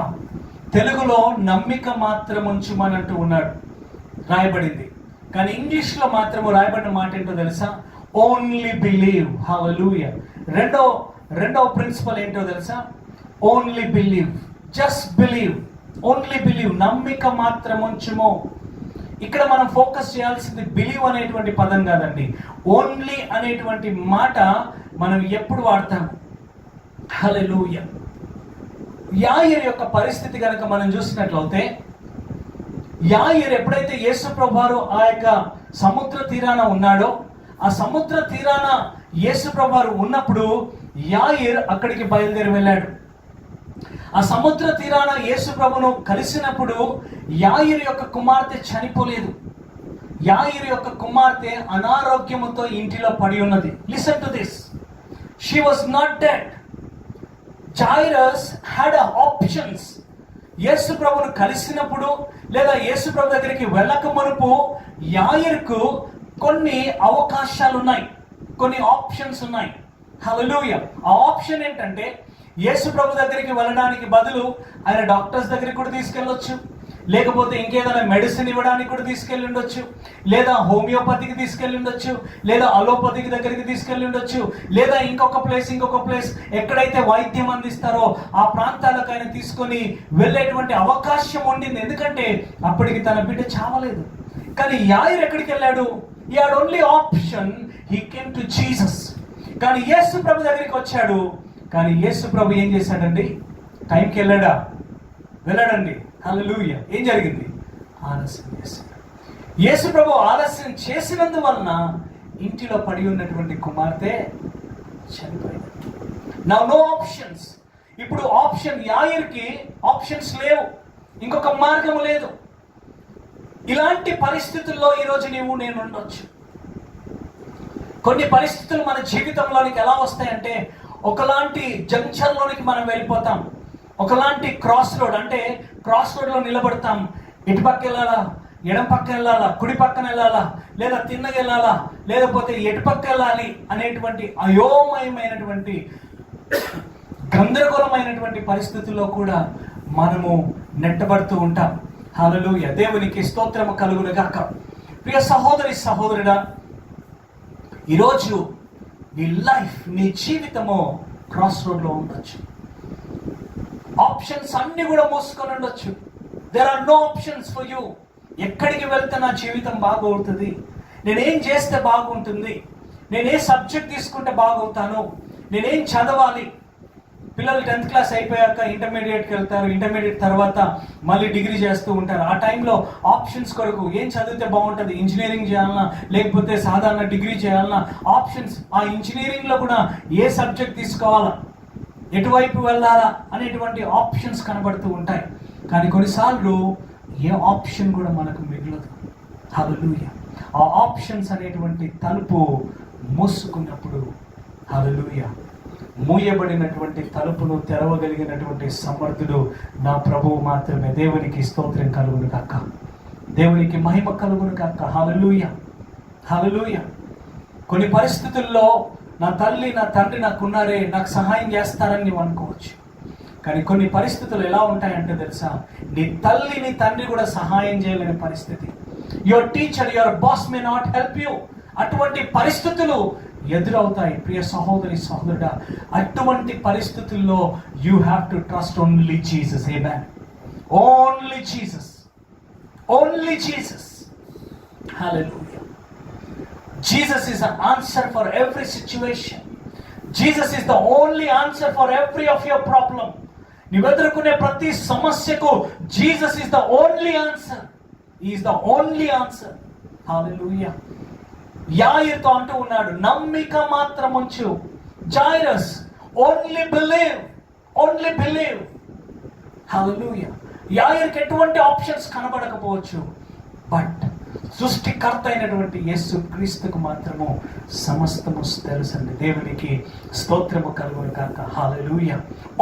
తెలుగులో నమ్మిక మాత్రం ఉంచుమని అంటూ ఉన్నాడు, రాయబడింది. కానీ ఇంగ్లీష్లో మాత్రము రాయబడిన మాట ఏంటో తెలుసా? Only believe. హల్లెలూయా. రెండో ప్రిన్సిపల్ ఏంటో తెలుసా? Only believe, just believe, only believe. నమ్మిక మాత్రం ఉంచుము. ఇక్కడ మనం ఫోకస్ చేయాల్సింది బిలీవ్ అనేటువంటి పదం కాదండి, ఓన్లీ అనేటువంటి మాట మనం ఎప్పుడు వాడతాము? హల్లెలూయా. యాయిరు యొక్క పరిస్థితి కనుక మనం చూసినట్లయితే, యాయిరు ఎప్పుడైతే యేసు ప్రభువారు ఆ యొక్క సముద్ర తీరాన ఉన్నాడో, ఆ సముద్ర తీరాన యేసు ప్రభువారు ఉన్నప్పుడు యాయిర్ అక్కడికి బయలుదేరి వెళ్ళాడు. ఆ సముద్ర తీరాన యేసు ప్రభును కలిసినప్పుడు యాయిర్ యొక్క కుమార్తె చనిపోలేదు. యాయిర్ యొక్క కుమార్తె అనారోగ్యముతో ఇంటిలో పడి ఉన్నది. Listen to this, she was not dead. Jairus had options. యేసు ప్రభును కలిసినప్పుడు లేదా యేసు ప్రభు దగ్గరికి వెళ్ళక మునుపు యాయిర్కు కొన్ని అవకాశాలు ఉన్నాయి, కొన్ని ఆప్షన్స్ ఉన్నాయి. హల్లెలూయా. ఆ ఆప్షన్ ఏంటంటే, యేసు ప్రభు దగ్గరికి వెళ్ళడానికి బదులు ఆయన డాక్టర్స్ దగ్గరికి కూడా తీసుకెళ్ళొచ్చు, లేకపోతే ఇంకేదైనా మెడిసిన్ ఇవ్వడానికి కూడా తీసుకెళ్ళి ఉండొచ్చు, లేదా హోమియోపతికి తీసుకెళ్ళి ఉండొచ్చు, లేదా అలోపతికి దగ్గరికి తీసుకెళ్ళి ఉండొచ్చు, లేదా ఇంకొక ప్లేస్ ఎక్కడైతే వైద్యం అందిస్తారో ఆ ప్రాంతాలకు ఆయన తీసుకొని వెళ్ళేటువంటి అవకాశం ఉండింది. ఎందుకంటే అప్పటికి తన బిడ్డ చావలేదు. కానీ యాయిర్ ఎక్కడికి వెళ్ళాడు? He had only option. He came to Jesus. కానీ యేసు ప్రభు దగ్గరికి వచ్చాడు. కానీ యేసు ప్రభు ఏం చేశాడండి? టైంకి వెళ్ళాడండి. హల్లెలూయా. ఏం జరిగింది? ఆలస్యం చేశాడు. యేసు ప్రభు ఆలస్యం చేసినందువలన ఇంటిలో పడి ఉన్నటువంటి కుమార్తె చనిపోయింది. Now no options. ఇప్పుడు ఆప్షన్, యాయిర్కి ఆప్షన్స్ లేవు, ఇంకొక మార్గము లేదు. ఇలాంటి పరిస్థితుల్లో ఈరోజు నేను ఉండొచ్చు. కొన్ని పరిస్థితులు మన జీవితంలోనికి ఎలా వస్తాయంటే, ఒకలాంటి జంక్షన్లోనికి మనం వెళ్ళిపోతాం. ఒకలాంటి క్రాస్ రోడ్, అంటే క్రాస్ రోడ్లో నిలబడతాం. ఇటు పక్క వెళ్ళాలా, ఎడం పక్క వెళ్ళాలా, కుడి పక్కన వెళ్ళాలా, లేదా తిన్నగా వెళ్ళాలా, లేకపోతే ఎటు పక్క వెళ్ళాలి అనేటువంటి అయోమయమైనటువంటి గందరగోళమైనటువంటి పరిస్థితుల్లో కూడా మనము నెట్టబడుతూ ఉంటాం. హల్లెలూయా. దేవునికి స్తోత్రము కలుగును గాక. ప్రియ సహోదరి సహోదరుడా, ఈరోజు నీ లైఫ్, నీ జీవితము క్రాస్ రోడ్లో ఉండొచ్చు. ఆప్షన్స్ అన్ని కూడా మోసుకొని ఉండొచ్చు. There are no options for you. ఎక్కడికి వెళ్తే నా జీవితం బాగవుతుంది, నేనేం చేస్తే బాగుంటుంది, నేను ఏ సబ్జెక్ట్ తీసుకుంటే బాగవుతాను, నేనేం చదవాలి. పిల్లలు 10th క్లాస్ అయిపోయాక ఇంటర్మీడియట్కి వెళ్తారు. ఇంటర్మీడియట్ తర్వాత మళ్ళీ డిగ్రీ చేస్తూ ఉంటారు. ఆ టైంలో ఆప్షన్స్ కొరకు ఏం చదివితే బాగుంటుంది, ఇంజనీరింగ్ చేయాలన్నా లేకపోతే సాధారణ డిగ్రీ చేయాలన్నా ఆప్షన్స్. ఆ ఇంజనీరింగ్లో కూడా ఏ సబ్జెక్ట్ తీసుకోవాలా, ఎటువైపు వెళ్ళాలా అనేటువంటి ఆప్షన్స్ కనబడుతూ ఉంటాయి. కానీ కొన్నిసార్లు ఏ ఆప్షన్ కూడా మనకు మిగలదు. హల్లెలూయా. ఆ ఆప్షన్స్ అనేటువంటి తలుపు మూసుకున్నప్పుడు, హల్లెలూయా, మూయబడినటువంటి తలుపును తెరవగలిగినటువంటి సమర్థుడు నా ప్రభువు మాత్రమే. దేవునికి స్తోత్రం కలుగును కాక. దేవునికి మహిమ కలుగును కాక. హల్లెలూయా. హల్లెలూయా. కొన్ని పరిస్థితుల్లో నా తల్లి నా తండ్రి నాకున్నారే, నాకు సహాయం చేస్తారని నువ్వు అనుకోవచ్చు. కానీ కొన్ని పరిస్థితులు ఎలా ఉంటాయంటే తెలుసా, నీ తల్లి నీ తండ్రి కూడా సహాయం చేయలేని పరిస్థితి. Your teacher, your boss may not help you. అటువంటి పరిస్థితులు ఎదురవుతాయి. ప్రియ సహోదరి సహోదరుడా, అటువంటి పరిస్థితుల్లో you have to trust only Jesus. Amen. Only Jesus, only Jesus. Hallelujah. Jesus is the answer for every situation. Jesus is the only answer for every of your problem. నీవు ఎదుర్కొనే ప్రతి సమస్యకు Jesus is the only answer. He is the only answer. Hallelujah. యాయిరుతో అంటూ ఉన్నాడు, నమ్మిక మాత్రం ఉంచు. Jairus, only believe, only believe. హల్లెలూయా. యాయిరుకి ఎటువంటి ఆప్షన్స్ కనబడకపోవచ్చు, బట్ సృష్టికర్త అయినటువంటి యేసు క్రీస్తుకు మాత్రము సమస్తము తెలుసండి. దేవునికి స్తోత్రము కలుగును గాక. హల్లెలూయా.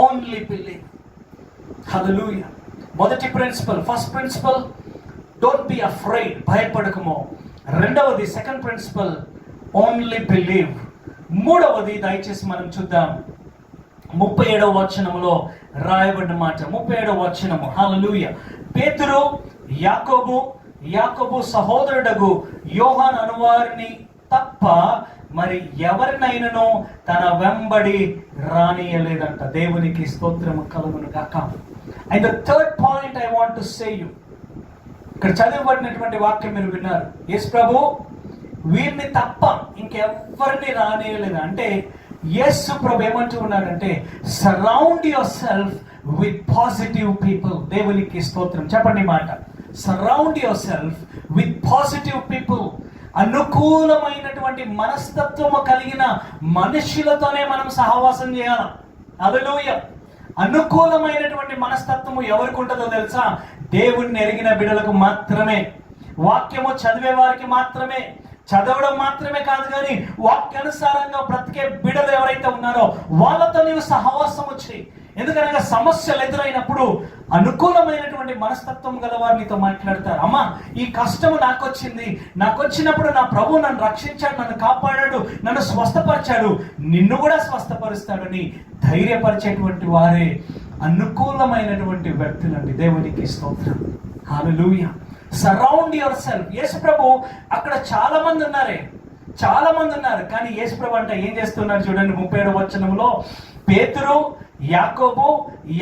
Only believe. హల్లెలూయా. మొదటి principle, first principle, don't be afraid, భయపడకము. రెండవది, సెకండ్ ప్రిన్సిపల్, ఓన్లీ బిలీవ్. మూడవది దయచేసి మనం చూద్దాం. 37వ వచనములో రాయబడిన మాట. 37వ వచనము. హల్లెలూయా. పేతురు యాకోబు సహోదరుడగు యోహాను అనువారిని తప్ప మరి ఎవరినైనాను తన వెంబడి రానియలేదంట. దేవునికి స్తోత్రము కలుగును గాక. And the third point I want to say you, ఇక్కడ చదివబడినటువంటి వాక్యం మీరు విన్నారు. యేసు ప్రభు వీరిని తప్ప ఇంకెవ్వరిని రానియలేదు. అంటే యేసు ప్రభు ఏమంటూ ఉన్నాడంటే, surround yourself with positive people. దేవునికి స్తోత్రం. చెప్పండి మాట, surround yourself with positive people. అనుకూలమైనటువంటి మనస్తత్వము కలిగిన మనుషులతోనే మనం సహవాసం చేయాలి. హల్లెలూయా. అనుకూలమైనటువంటి మనస్తత్వము ఎవరికి ఉంటుందో తెలుసా? దేవుణ్ణి ఎరిగిన బిడ్డలకు మాత్రమే, వాక్యము చదివే వారికి మాత్రమే. చదవడం మాత్రమే కాదు, కానీ వాక్యానుసారంగా బ్రతికే బిడ్డలు ఎవరైతే ఉన్నారో వాళ్ళతో నీవు సహవాసము చేయి. ఎందుకనగా సమస్యలు ఎదురైనప్పుడు అనుకూలమైనటువంటి మనస్తత్వం గల వారు నీతో మాట్లాడతారు. అమ్మా, ఈ కష్టము నాకు వచ్చినప్పుడు నా ప్రభు నన్ను రక్షించాడు, నన్ను కాపాడాడు, నన్ను స్వస్థపరిచాడు, నిన్ను కూడా స్వస్థపరుస్తాడని ధైర్యపరిచేటువంటి వారే అనుకూలమైనటువంటి వ్యక్తులండి. దేవునికి స్తోత్రం. హల్లెలూయా. Surround yourself. యేసు ప్రభు అక్కడ చాలా మంది ఉన్నారు, కానీ యేసు ప్రభు అంటే ఏం చేస్తున్నారు చూడండి. 37వ వచనంలో, పేతురు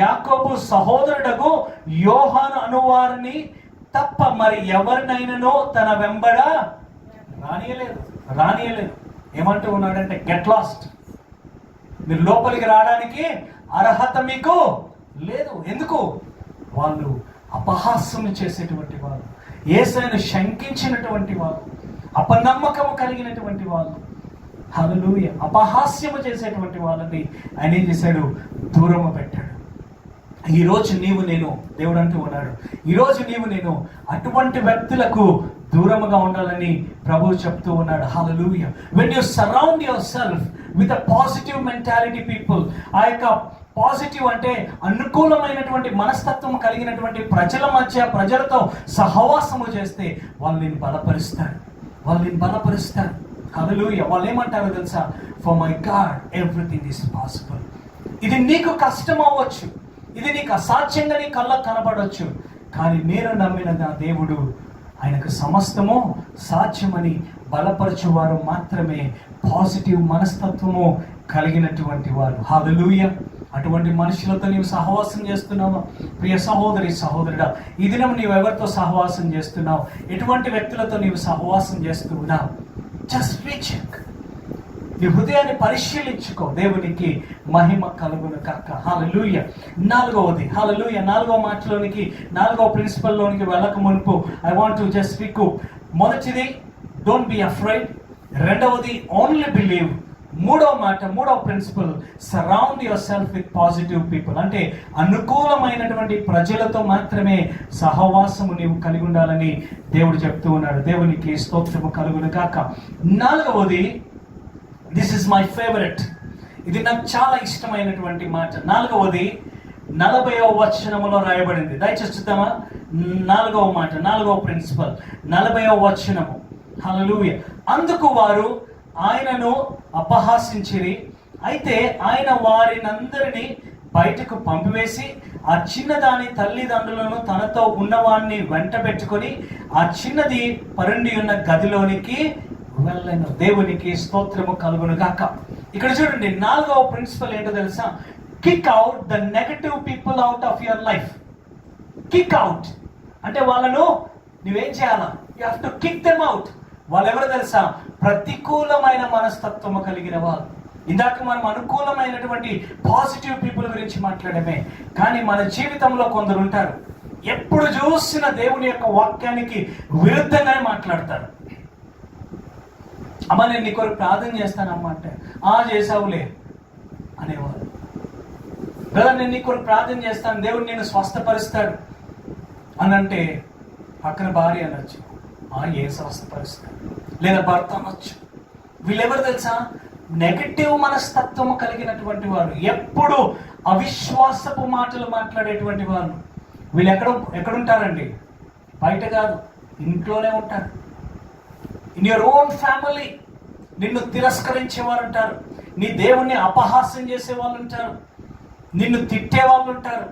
యాకోబు సహోదరుడగు యోహాను అనువారిని తప్ప మరి ఎవరినైనాను తన వెంబడ రానియలేదు. ఏమంటూ ఉన్నాడంటే, గెట్ లాస్ట్. మీరు లోపలికి రావడానికి అర్హత మీకు లేదు. ఎందుకు? వాళ్ళు అపహాస్యం చేసేటువంటి వాళ్ళు, యేసును శంకించినటువంటి వాళ్ళు, అపనమ్మకము కలిగినటువంటి వాళ్ళు, హల్లెలూయా, అపహాస్యము చేసేటువంటి వాళ్ళని ఆయన ఏం చేశాడు? దూరము పెట్టాడు. ఈరోజు నీవు నేను, దేవుడు అంటూ ఉన్నాడు, ఈరోజు నీవు నేను అటువంటి వ్యక్తులకు దూరముగా ఉండాలని ప్రభువు చెప్తూ ఉన్నాడు. హల్లెలూయా. when you surround yourself with a positive mentality people, ఆ యొక్క పాజిటివ్ అంటే అనుకూలమైనటువంటి మనస్తత్వం కలిగినటువంటి ప్రజలతో సహవాసము చేస్తే వాళ్ళు నేను బలపరుస్తారు. హల్లెలూయా. వాళ్ళు ఏమంటారో తెలుసా? For my God everything is possible. ఇది నీకు కష్టం అవ్వచ్చు, ఇది నీకు అసాధ్యంగా నీ కళ్ళకు కనబడవచ్చు, కానీ నేను నమ్మిన నా దేవుడు, ఆయనకు సమస్తము సాధ్యమని బలపరచువారు మాత్రమే పాజిటివ్ మనస్తత్వము కలిగినటువంటి వారు. హల్లెలూయా. అటువంటి మనుషులతో నీవు సహవాసం చేస్తున్నావా? ప్రియ సహోదరుడా, ఈ దినం నీవు ఎవరితో సహవాసం చేస్తున్నావు? ఎటువంటి వ్యక్తులతో నీవు సహవాసం చేస్తూ ఉన్నావు? Just recheck. నీ హృదయాన్ని పరిశీలించుకో. దేవునికి మహిమ కలుగును గాక. హల్లెలూయా. నాలుగవది, హల్లెలూయా, 4వ మాటలోనికి, 4వ ప్రిన్సిపల్లోనికి వెళ్ళక మునుపు I want to just recap. మొదటిది, డోంట్ బి అఫ్రైడ్. రెండవది, ఓన్లీ బిలీవ్. మూడవ principle, surround yourself with positive people. అంటే అనుకూలమైనటువంటి ప్రజలతో మాత్రమే సహవాసము నీవు కలిగి ఉండాలని దేవుడు చెప్తూ ఉన్నాడు. దేవునికి స్తోత్రము కలుగును గాక. 4వది, దిస్ ఇస్ మై ఫేవరెట్, ఇది నాకు చాలా ఇష్టమైనటువంటి మాట. 4వది 40వ వచనములో రాయబడింది. దయచేసి చూద్దామా? 4వ మాట, 4వ ప్రిన్సిపల్, 40వ వచనము. హల్లెలూయా. అందుకు వారు ఆయనను అపహాసించిరి. అయితే ఆయన వారినందరినీ బయటకు పంపివేసి ఆ చిన్నదాని తల్లిదండ్రులను తనతో ఉన్నవాడిని వెంట పెట్టుకొని ఆ చిన్నది పరుండి ఉన్న గదిలోనికి వెళ్ళను. దేవునికి స్తోత్రము కలుగును గాక. ఇక్కడ చూడండి, 4వ ప్రిన్సిపల్ ఏంటో తెలుసా? Kick out the negative people out of your life. Kick out అంటే వాళ్ళను నువ్వేం చేయాలా? You have to kick them out. వాళ్ళు ఎవరు తెలుసా? ప్రతికూలమైన మనస్తత్వము కలిగిన వాళ్ళు. ఇందాక మనం అనుకూలమైనటువంటి పాజిటివ్ పీపుల్ గురించి మాట్లాడమే, కానీ మన జీవితంలో కొందరు ఉంటారు, ఎప్పుడు చూసిన దేవుని యొక్క వాక్యానికి విరుద్ధంగానే మాట్లాడతారు. అమ్మ నేను నీ కొరకు ప్రార్థన చేస్తానమ్మా అంటే చేసావులే అనేవారు. బ్రదర్ నేను నీ కొరకు ప్రార్థన చేస్తాను, దేవుడు నేను స్వస్థపరుస్తాడు అని అంటే పక్కన భార్య అనొచ్చు ఏం స్వస్థపరుస్తాడు, లేదా భర్త అనొచ్చు. వీళ్ళెవరు తెలుసా? నెగటివ్ మనస్తత్వం కలిగినటువంటి వారు, ఎప్పుడు అవిశ్వాసపు మాటలు మాట్లాడేటువంటి వాళ్ళు. వీళ్ళు ఎక్కడుంటారండి? బయట కాదు, ఇంట్లోనే ఉంటారు. ఇన్ యువర్ ఓన్ ఫ్యామిలీ నిన్ను తిరస్కరించేవారు ఉంటారు, నీ దేవుణ్ణి అపహాస్యం చేసే వాళ్ళు ఉంటారు, నిన్ను తిట్టే వాళ్ళు ఉంటారు,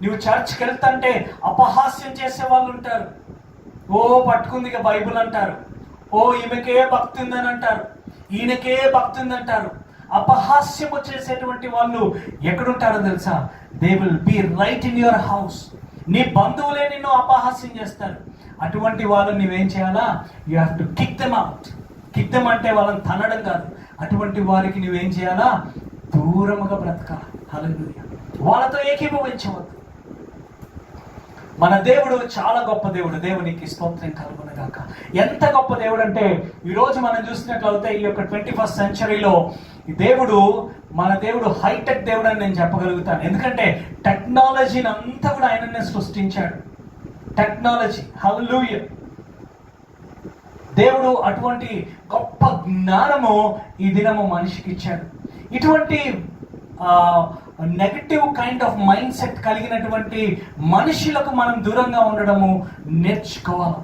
నువ్వు చర్చ్కి వెళ్తుంటే అపహాస్యం చేసే వాళ్ళు ఉంటారు. పట్టుకుంది ఇక బైబుల్ అంటారు, ఈమెకే భక్తి ఉందని అంటారు, ఈయనకే భక్తి ఉందంటారు. అపహాస్యము చేసేటువంటి వాళ్ళు ఎక్కడుంటారో తెలుసా? They will be right in your house. నీ బంధువులే నిన్ను అపహాస్యం చేస్తారు. అటువంటి వాళ్ళని నువ్వేం చేయాలా? You have to kick them out. Kick them అంటే వాళ్ళని తనడం కాదు. అటువంటి వారికి నువ్వేం చేయాలా? దూరముగా బ్రతకాలి. హల్లెలూయా. వాళ్ళతో ఏకీభవించవద్దు. మన దేవుడు చాలా గొప్ప దేవుడు. దేవునికి స్తోత్రం కలుగునుగాక. ఎంత గొప్ప దేవుడు అంటే ఈరోజు మనం చూసినట్లయితే ఈ యొక్క 21st సెంచరీలో మన దేవుడు హైటెక్ దేవుడు అని నేను చెప్పగలుగుతాను. ఎందుకంటే టెక్నాలజీని అంతా కూడా ఆయననే సృష్టించాడు. టెక్నాలజీ. హల్లెలూయా. దేవుడు అటువంటి గొప్ప జ్ఞానము ఈ దినము మనిషికి ఇచ్చాడు. ఇటువంటి negative kind of mind set కలిగినటువంటి మనుషులకు మనం దూరంగా ఉండడము నేర్చుకోవాలి.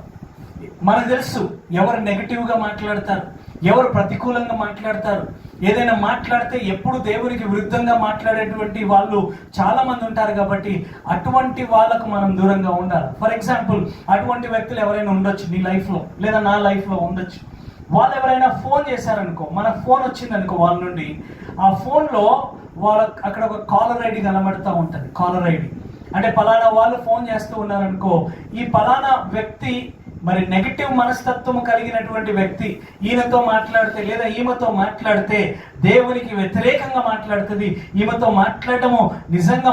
మనకు తెలుసు ఎవరు నెగటివ్గా మాట్లాడతారు, ఎవరు ప్రతికూలంగా మాట్లాడతారు. ఏదైనా మాట్లాడితే ఎప్పుడు దేవునికి విరుద్ధంగా మాట్లాడేటువంటి వాళ్ళు చాలా మంది ఉంటారు. కాబట్టి అటువంటి వాళ్ళకు మనం దూరంగా ఉండాలి. ఫర్ ఎగ్జాంపుల్, అటువంటి వ్యక్తులు ఎవరైనా ఉండొచ్చు నీ లైఫ్లో, లేదా నా లైఫ్లో ఉండొచ్చు. వాళ్ళు ఎవరైనా ఫోన్ చేశారనుకో, మన ఫోన్ వచ్చిందనుకో వాళ్ళ నుండి, ఆ ఫోన్లో అక్కడ ఒక కాలర్ ఐడి కనబడుతూ ఉంటుంది. కాలర్ ఐడి అంటే పలానా వాళ్ళు ఫోన్ చేస్తూ ఉన్నారనుకో, ఈ పలానా వ్యక్తి మరి నెగటివ్ మనస్తత్వం కలిగినటువంటి వ్యక్తి ఈయనతో మాట్లాడితే లేదా ఈమెతో మాట్లాడితే దేవునికి వ్యతిరేకంగా మాట్లాడుతుంది, ఈమెతో మాట్లాడటము నిజంగా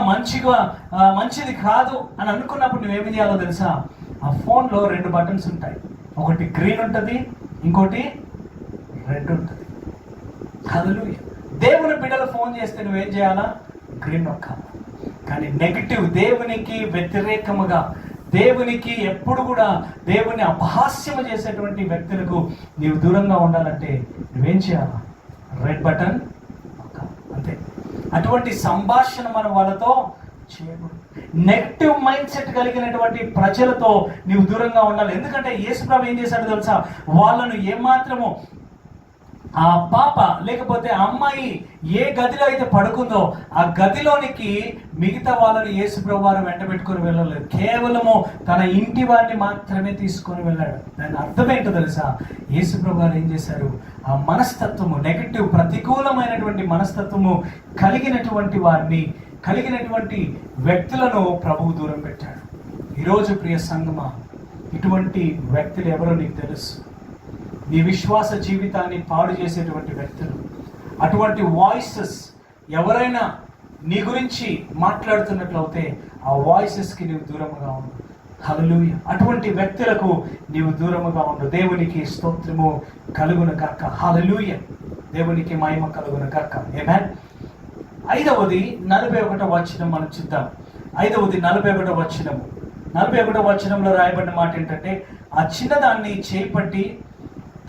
మంచిది కాదు అని అనుకున్నప్పుడు నువ్వేమి చేయాలో తెలుసా? ఆ ఫోన్లో 2 బటన్స్ ఉంటాయి. ఒకటి గ్రీన్ ఉంటుంది, ఇంకోటి రెడ్ ఉంటుంది. హల్లెలూయా. దేవుని బిడ్డలు ఫోన్ చేస్తే నువ్వేం చేయాలా? గ్రీన్ నొక్కాలి. కానీ నెగటివ్, దేవునికి వ్యతిరేకముగా, దేవునికి ఎప్పుడు కూడా దేవుని అపహాస్యము చేసేటువంటి వ్యక్తులకు నీవు దూరంగా ఉండాలంటే నువ్వేం చేయాలా? రెడ్ బటన్ నొక్కాలి. అంతే. అటువంటి సంభాషణ మనం వాళ్ళతో చేయకూడదు. నెగటివ్ మైండ్ సెట్ కలిగినటువంటి ప్రజలతో నీవు దూరంగా ఉండాలి. ఎందుకంటే యేసుప్రభు ఏం చేశాడో తెలుసా? వాళ్ళను ఏమాత్రము ఆ పాప లేకపోతే ఆ అమ్మాయి ఏ గదిలో అయితే పడుకుందో ఆ గదిలోనికి మిగతా వాళ్ళని యేసుప్రభు వారు వెంట పెట్టుకుని వెళ్ళలేదు. కేవలము తన ఇంటి వారిని మాత్రమే తీసుకొని వెళ్ళాడు. దాని అర్థం ఏంటో తెలుసా? యేసుప్రభు వారు ఏం చేశారు? ఆ మనస్తత్వము, నెగటివ్ ప్రతికూలమైనటువంటి మనస్తత్వము కలిగినటువంటి వారిని, కలిగినటువంటి వ్యక్తులను ప్రభువు దూరం పెట్టాడు. ఈరోజు ప్రియ సంగమా, ఇటువంటి వ్యక్తులు ఎవరో నీకు తెలుసు. నీ విశ్వాస జీవితాన్ని పాడు చేసేటువంటి వ్యక్తులు, అటువంటి వాయిసెస్ ఎవరైనా నీ గురించి మాట్లాడుతున్నట్లయితే ఆ వాయిసెస్కి నీవు దూరముగా ఉండు. హల్లెలూయా. అటువంటి వ్యక్తులకు నీవు దూరముగా ఉండు. దేవునికి స్తోత్రము కలుగును గాక. హల్లెలూయా. దేవునికి మహిమ కలుగును గాక. ఆమేన్. 5వది 41వ వచనం మనం చూద్దాం. 5వది 41వ వచనము. 41వ వచనంలో రాయబడిన మాట ఏంటంటే, ఆ చిన్నదాన్ని చేపట్టి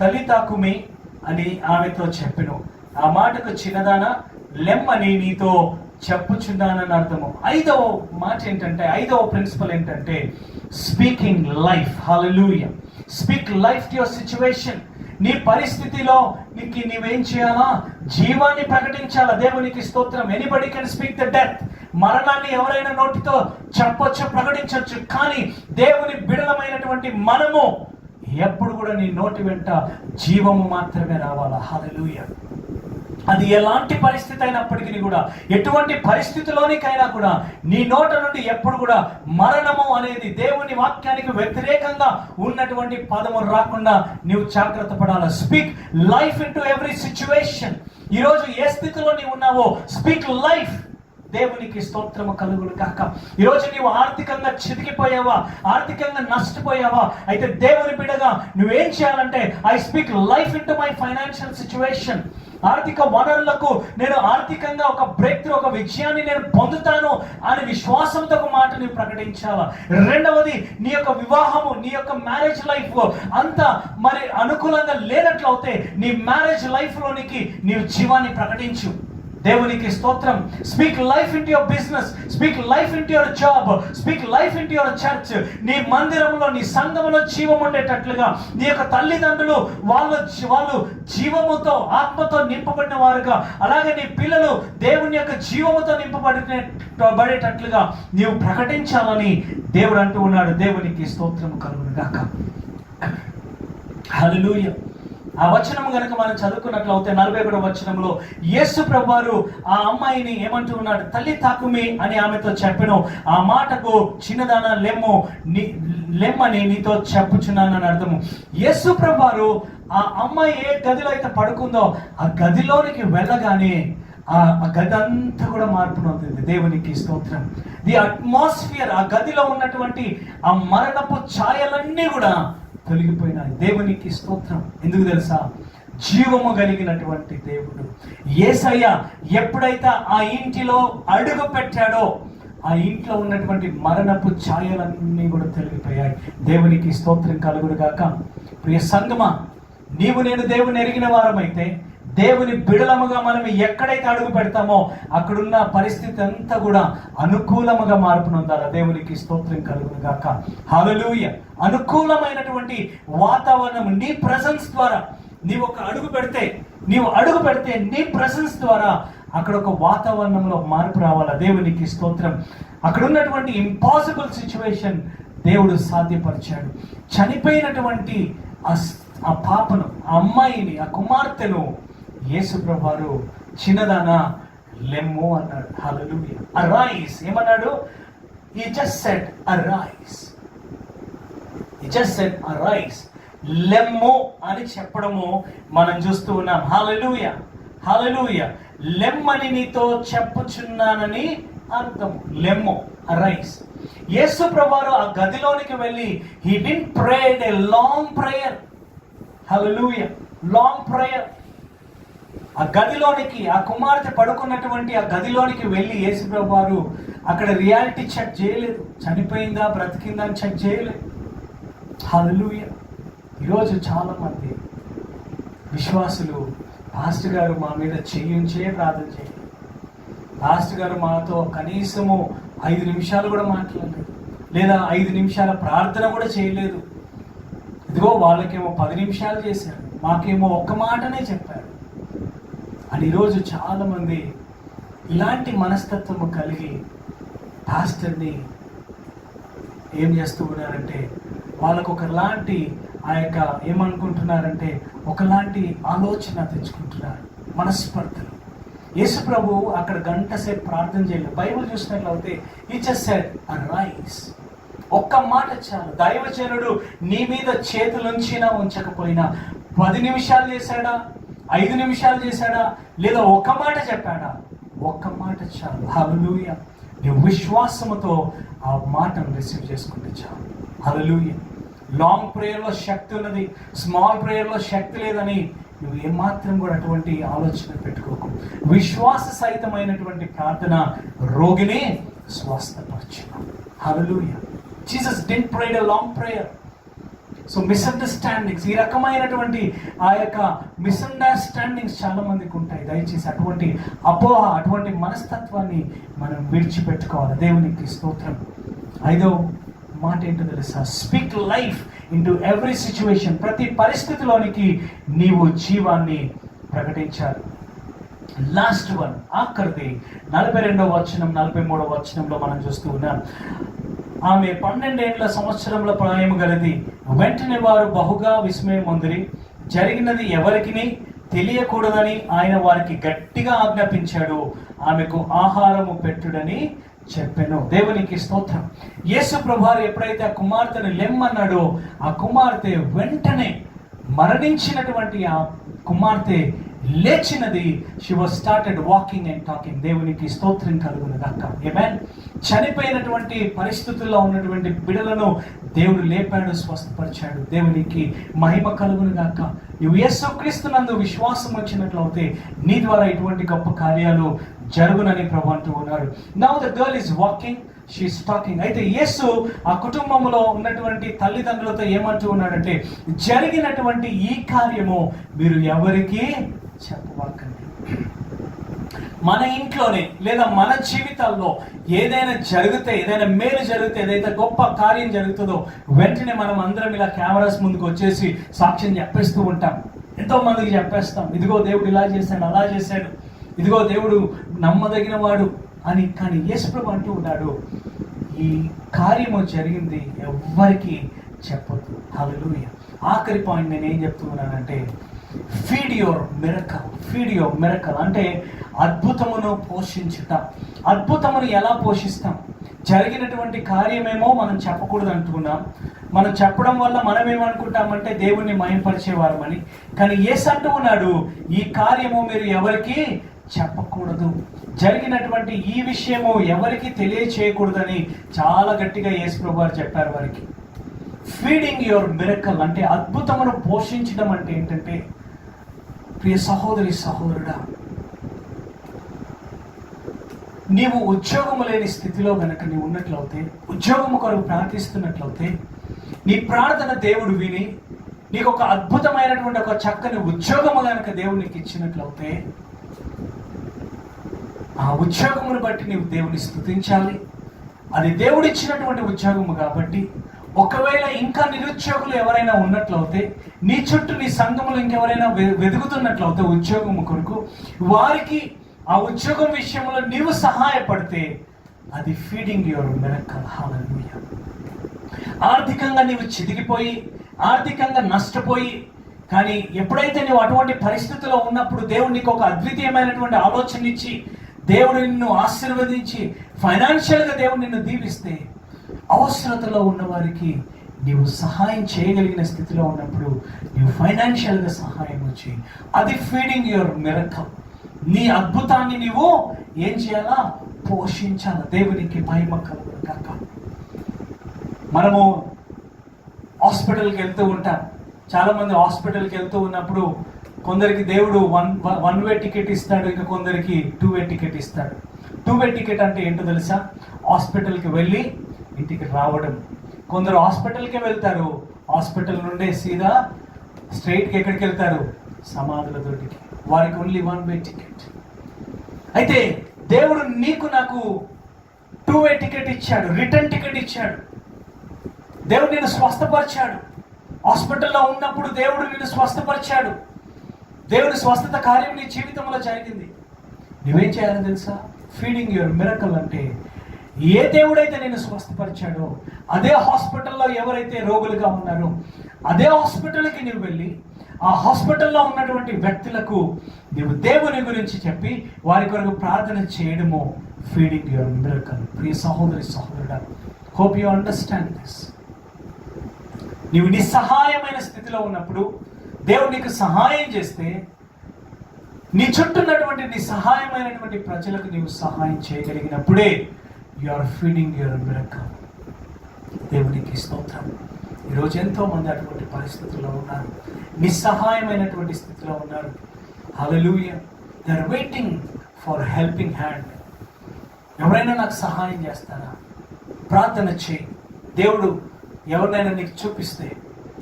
తలితాకుమి అని ఆమెతో చెప్పెను. ఆ మాటకు చిన్నదాన లెమ్మని నీతో చెప్పుచున్నానని అర్థము. 5వ మాట ఏంటంటే, 5వ ప్రిన్సిపల్ ఏంటంటే speaking life. Hallelujah. Speak life to your situation. నీ పరిస్థితిలో నీవేం చేయాలా? జీవాన్ని ప్రకటించాలా. దేవునికి స్తోత్రం. Anybody can speak the death. మరణాన్ని ఎవరైనా నోటితో చెప్పొచ్చు, ప్రకటించవచ్చు. కానీ దేవుని బిడలమైనటువంటి మనము ఎప్పుడు కూడా నీ నోటి వెంట జీవము మాత్రమే రావాలా. హల్లెలూయా. అది ఎలాంటి పరిస్థితి అయినప్పటికీ కూడా, ఎటువంటి పరిస్థితిలోనికైనా కూడా నీ నోట నుండి ఎప్పుడు కూడా మరణము అనేది, దేవుని వాక్యానికి వ్యతిరేకంగా ఉన్నటువంటి పదము రాకుండా నీవు జాగ్రత్త పడాలా. Speak life in to every situation. ఈరోజు ఏ స్థితిలో నీవు ఉన్నావో స్పీక్ లైఫ్. దేవునికి స్తోత్రము కలుగును గాక. ఈరోజు నీవు ఆర్థికంగా చితికిపోయావా, ఆర్థికంగా నష్టపోయావా? అయితే దేవుని బిడ్డగా నువ్వేం చేయాలంటే, I speak life into my financial situation. ఆర్థిక వనరులకు నేను ఆర్థికంగా ఒక బ్రేక్ త్రూ, ఒక విజయాన్ని నేను పొందుతాను అని విశ్వాసంతో ఒక మాట నీవు ప్రకటించాలా. రెండవది, నీ యొక్క వివాహము, నీ యొక్క మ్యారేజ్ లైఫ్ అంత మరి అనుకూలంగా లేనట్లయితే నీ మ్యారేజ్ లైఫ్ లోనికి నీవు జీవాన్ని ప్రకటించు. దేవునికి స్తోత్రం. Speak life into your business, speak life into your job, speak life into your church. నీ మందిరంలో, నీ సంఘంలో జీవం ఉండేటట్లుగా, నీ యొక్క తల్లిదండ్రులు వాళ్ళు జీవముతో, ఆత్మతో నింపబడిన వారుగా, అలాగే నీ పిల్లలు దేవుని యొక్క జీవముతో నింపబడేటట్లుగా నీవు ప్రకటించాలని దేవుడు అంటూ ఉన్నాడు. దేవునికి స్తోత్రం కలుగును గాక. హల్లెలూయా. ఆ వచనం గనుక మనం చదువుకున్నట్లయితే 41వ వచనంలో యేసు ప్రభువారు ఆ అమ్మాయిని ఏమంటూ ఉన్నాడు, తల్లి తాకుమి అని ఆమెతో చెప్పెను. ఆ మాటకు చిన్నదాన లెమ్మని నీతో చెప్పుచున్నానని అర్థము. యేసు ప్రభువారు ఆ అమ్మాయి ఏ గదిలో అయితే పడుకుందో ఆ గదిలోనికి వెళ్ళగానే ఆ గది అంతా కూడా మార్పు నొందింది. దేవునికి స్తోత్రం. ది అట్మాస్ఫియర్, ఆ గదిలో ఉన్నటువంటి ఆ మరణపు ఛాయలన్నీ కూడా తొలగిపోయినాయి. దేవునికి స్తోత్రం. ఎందుకు తెలుసా? జీవము కలిగినటువంటి దేవుడు యేసయ్య ఎప్పుడైతే ఆ ఇంటిలో అడుగు పెట్టాడో ఆ ఇంట్లో ఉన్నటువంటి మరణపు ఛాయలన్నీ కూడా తొలగిపోయాయి. దేవునికి స్తోత్రం కలుగును గాక. ప్రియ సంగమా, నీవు నేను దేవుని ఎరిగిన వారమైతే, దేవుని బిడలముగా మనం ఎక్కడైతే అడుగు పెడతామో అక్కడున్న పరిస్థితి అంతా కూడా అనుకూలముగా మార్పు నొందాలి. దేవునికి స్తోత్రం కలుగును గాక. హల్లెలూయా. అనుకూలమైనటువంటి వాతావరణం నీ ప్రెసెన్స్ ద్వారా నీవు అడుగు పెడితే నీ ప్రెసెన్స్ ద్వారా అక్కడ ఒక వాతావరణంలో మార్పు రావాలా. దేవునికి స్తోత్రం. అక్కడ ఉన్నటువంటి ఇంపాసిబుల్ సిచ్యువేషన్ దేవుడు సాధ్యపరిచాడు. చనిపోయినటువంటి ఆ పాపను, ఆ అమ్మాయిని, ఆ కుమార్తెను యేసు ప్రభువారు చిన్నదానా లెమ్ము అన్నాడు. హల్లెలూయా. అరైజ్ ఏమన్నాడు? he just said arise. లెమ్ము అని చెప్పడము మనం చూస్తూ ఉన్నాం. హల్లెలూయా, హల్లెలూయా. లెమ్మని నీతో చెప్పుచున్నానని అర్థం. లెమ్ము, అరైజ్. యేసు ప్రభువారు ఆ గదిలోనికి వెళ్ళి he didn't pray a long prayer. Hallelujah. Long prayer. ఆ గదిలోనికి, ఆ కుమార్తె పడుకున్నటువంటి ఆ గదిలోనికి వెళ్ళి యేసు ప్రభువారు అక్కడ రియాలిటీ చెక్ చేయలేదు. చనిపోయిందా బ్రతికిందా అని చెక్ చేయలేదు. హల్లెలూయా. ఈరోజు చాలా మంది విశ్వాసులు, పాస్టర్ గారు మా మీద చేయించే ప్రార్థన చేయలేదు, పాస్టర్ గారు మాతో కనీసము 5 నిమిషాలు కూడా మాట్లాడలేదు, లేదా 5 నిమిషాల ప్రార్థన కూడా చేయలేదు. ఇదిగో వాళ్ళకేమో 10 నిమిషాలు చేశారు, మాకేమో ఒక్క మాటనే చెప్పారు అని ఈరోజు చాలామంది ఇలాంటి మనస్తత్వము కలిగి పాస్టర్ని ఏం చేస్తూ ఉన్నారంటే, వాళ్ళకు ఒకలాంటి ఆ యొక్క ఏమనుకుంటున్నారంటే ఒకలాంటి ఆలోచన తెచ్చుకుంటున్నారు, మనస్పర్ధలు. యేసు ప్రభు అక్కడ గంట సేపు ప్రార్థన చేయలేదు. బైబిల్ చూసినట్లయితే he just said arise. ఒక్క మాట చాలు. దైవజనుడు నీ మీద చేతులుంచినా ఉంచకపోయినా 10 నిమిషాలు చేశాడా, 5 నిమిషాలు చేశాడా, లేదా ఒక్క మాట చెప్పాడా? ఒక్క మాట చాలు. హల్లెలూయా. నీ విశ్వాసముతో ఆ మాటను రిసీవ్ చేసుకుంటే చాలు. హల్లెలూయా. లాంగ్ ప్రేయర్లో శక్తి ఉన్నది, స్మాల్ ప్రేయర్లో శక్తి లేదని నువ్వు ఏమాత్రం కూడా అటువంటి ఆలోచన పెట్టుకోకు. విశ్వాస సహితమైనటువంటి ప్రార్థన రోగిని స్వస్థపరచును. హల్లెలూయా. Jesus didn't pray a long prayer. So misunderstandings, ఈ రకమైనటువంటి ఆ యొక్క మిస్అండర్స్టాండింగ్స్ చాలా మందికి ఉంటాయి. దయచేసి అటువంటి అపోహ, అటువంటి మనస్తత్వాన్ని మనం విడిచిపెట్టుకోవాలి. దేవునికి స్తోత్రం. 5వ మాట ఏంటో తెలుసా? Speak life into every situation. ప్రతి పరిస్థితిలోనికి నీవు జీవాన్ని ప్రకటించాలి. లాస్ట్ వన్, ఆఖరిది 42వ వచనం, 43వ వచనంలో మనం చూస్తూ ఉన్నాం. ఆమె 12 సంవత్సరముల ప్రాయము గలది. వెంటనే వారు బహుగా విస్మయం పొందిరి. జరిగినది ఎవరికి తెలియకూడదని ఆయన వారికి గట్టిగా ఆజ్ఞాపించాడు. ఆమెకు ఆహారము పెట్టుడని చెప్పాను. దేవునికి స్తోత్రం. యేసు ప్రభువారు ఎప్పుడైతే ఆ కుమార్తెను లెమ్మన్నాడో ఆ కుమార్తె వెంటనే, మరణించినటువంటి ఆ కుమార్తె లేచినది. She was started walking and talking. దేవునికి స్తోత్రం కలుగును గాక. ఆమేన్. చనిపోయినటువంటి పరిస్థితుల్లో ఉన్నటువంటి బిడ్డలను దేవుడు లేపాడు, స్వస్థపరిచాడు. దేవునికి మహిమ కలుగును గాక. నువ్వు యేసుక్రీస్తునందు విశ్వాసం వచ్చినట్లయితే నీ ద్వారా ఇటువంటి గొప్ప కార్యాలు జరుగునని ప్రభు అంటూ ఉన్నాడు. Now the girl is walking, she is talking. అయితే యేసు ఆ కుటుంబంలో ఉన్నటువంటి తల్లిదండ్రులతో ఏమంటూ ఉన్నాడంటే, జరిగినటువంటి ఈ కార్యము మీరు ఎవరికి చెప్పవాకండి. మన ఇంట్లోనే లేదా మన జీవితాల్లో ఏదైనా జరిగితే, ఏదైనా మేలు జరిగితే, ఏదైతే గొప్ప కార్యం జరుగుతుందో వెంటనే మనం అందరం ఇలా కెమెరాస్ ముందుకు వచ్చేసి సాక్ష్యం చెప్పేస్తూ ఉంటాం. ఎంతో మందికి చెప్పేస్తాం, ఇదిగో దేవుడు ఇలా చేశాడు, అలా చేశాడు, ఇదిగో దేవుడు నమ్మదగిన వాడు అని. కానీ యేసు ప్రభు అంటూ ఉన్నాడు, ఈ కార్యము జరిగింది ఎవ్వరికి చెప్పొద్దు. హల్లెలూయా. ఆఖరి పాయింట్ నేను ఏం చెప్తూ ఉన్నానంటే, feed your miracle. Feed your miracle అంటే అద్భుతమును పోషించుట. అద్భుతమును ఎలా పోషిస్తాం? జరిగినటువంటి కార్యమేమో మనం చెప్పకూడదు అంటున్నాం. మనం చెప్పడం వల్ల మనం ఏమనుకుంటామంటే దేవుణ్ణి మహిమపరిచేవారమని. కానీ యేసు అంటూ ఉన్నాడు, ఈ కార్యము మీరు ఎవరికి చెప్పకూడదు. జరిగినటువంటి ఈ విషయము ఎవరికి తెలియచేయకూడదని చాలా గట్టిగా యేసు ప్రభు వారు చెప్పారు వారికి. ఫీడింగ్ యువర్ మిరకల్ అంటే అద్భుతమును పోషించడం అంటే ఏంటంటే, ప్రియ సహోదరి సహోదరుడా, నీవు ఉద్యోగము లేని స్థితిలో గనక నీవు ఉన్నట్లయితే, ఉద్యోగము కొరకు ప్రార్థిస్తున్నట్లయితే, నీ ప్రార్థన దేవుడు విని నీకు ఒక అద్భుతమైనటువంటి ఒక చక్కని ఉద్యోగము గనక దేవునికి ఇచ్చినట్లయితే, ఆ ఉద్యోగమును బట్టి నీవు దేవుని స్తుతించాలి. అది దేవుడిచ్చినటువంటి ఉద్యోగము కాబట్టి. ఒకవేళ ఇంకా నిరుద్యోగులు ఎవరైనా ఉన్నట్లయితే, నీ చుట్టూ నీ సంఘములు ఇంకెవరైనా వెతుకుతున్నట్లయితే ఉద్యోగము కొరకు, వారికి ఆ ఉద్యోగం విషయంలో నీవు సహాయపడితే అది ఫీడింగ్ యువర్ మిరకల్. హల్లెలూయా. ఆర్థికంగా నీవు చితికిపోయి, ఆర్థికంగా నష్టపోయి, కానీ ఎప్పుడైతే నువ్వు అటువంటి పరిస్థితిలో ఉన్నప్పుడు దేవుడు నీకు ఒక అద్వితీయమైనటువంటి ఆలోచన ఇచ్చి, దేవుడు నిన్ను ఆశీర్వదించి, ఫైనాన్షియల్గా దేవుడు నిన్ను దీవిస్తే, అవసరతలో ఉన్న వారికి నీవు సహాయం చేయగలిగిన స్థితిలో ఉన్నప్పుడు నీవు ఫైనాన్షియల్గా సహాయం వచ్చి, అది ఫీడింగ్ యువర్ మిరకల్. నీ అద్భుతాన్ని నీవు ఏం చేయాలా? పోషించాలి. దేవునికి మహిమ కలుగును గాక. మనము హాస్పిటల్కి వెళ్తూ ఉంటాం. చాలామంది హాస్పిటల్కి వెళ్తూ ఉన్నప్పుడు కొందరికి దేవుడు వన్ వే టికెట్ ఇస్తాడు, ఇంకా కొందరికి 2 వే టికెట్ ఇస్తాడు. 2 వే టికెట్ అంటే ఏంటో తెలుసా? హాస్పిటల్కి వెళ్ళి ఇంటికి రావడం. కొందరు హాస్పిటల్కే వెళ్తారు, హాస్పిటల్ నుండే సీదా స్ట్రైట్కి ఎక్కడికి వెళ్తారు? సమాధుల దొడ్డికి. వారికి ఓన్లీ 1 వే టికెట్. అయితే దేవుడు నీకు నాకు 2 వే టికెట్ ఇచ్చాడు, రిటర్న్ టికెట్ ఇచ్చాడు. దేవుడు నిన్ను స్వస్థపరిచాడు. హాస్పిటల్లో ఉన్నప్పుడు దేవుడు నిన్ను స్వస్థపరిచాడు. దేవుని స్వస్థత కార్యం నీ జీవితంలో జరిగింది. నువ్వేం చేయాలో తెలుసా? ఫీడింగ్ యువర్ మిరకల్ అంటే, ఏ దేవుడైతే నేను స్వస్థపరిచాడో అదే హాస్పిటల్లో ఎవరైతే రోగులుగా ఉన్నారో అదే హాస్పిటల్కి నువ్వు వెళ్ళి ఆ హాస్పిటల్లో ఉన్నటువంటి వ్యక్తులకు నీవు దేవుని గురించి చెప్పి వారి కొరకు ప్రార్థన చేయడము ఫీడింగ్ యువర్ మిరకల్. ప్రియ సహోదరి సహోదరుడా, హోప్ యు అండర్స్టాండ్ దిస్. నీవు నిస్సహాయమైన స్థితిలో ఉన్నప్పుడు దేవుడు నీకు సహాయం చేస్తే, నీ చుట్టూ ఉన్నటువంటి నిస్సహాయమైనటువంటి ప్రజలకు నీవు సహాయం చేయగలిగినప్పుడే you are feeding your miracle. దేవునికి స్తోత్రం. ఈరోజు ఎంతో మంది అటువంటి పరిస్థితుల్లో ఉన్నారు, నిస్సహాయమైనటువంటి స్థితిలో ఉన్నారు. హల్లెలూయా. They are waiting for helping hand. ఎవరైనా నాకు సహాయం చేస్తారా? ప్రార్థన చేయి. దేవుడు ఎవరినైనా నీకు చూపిస్తే,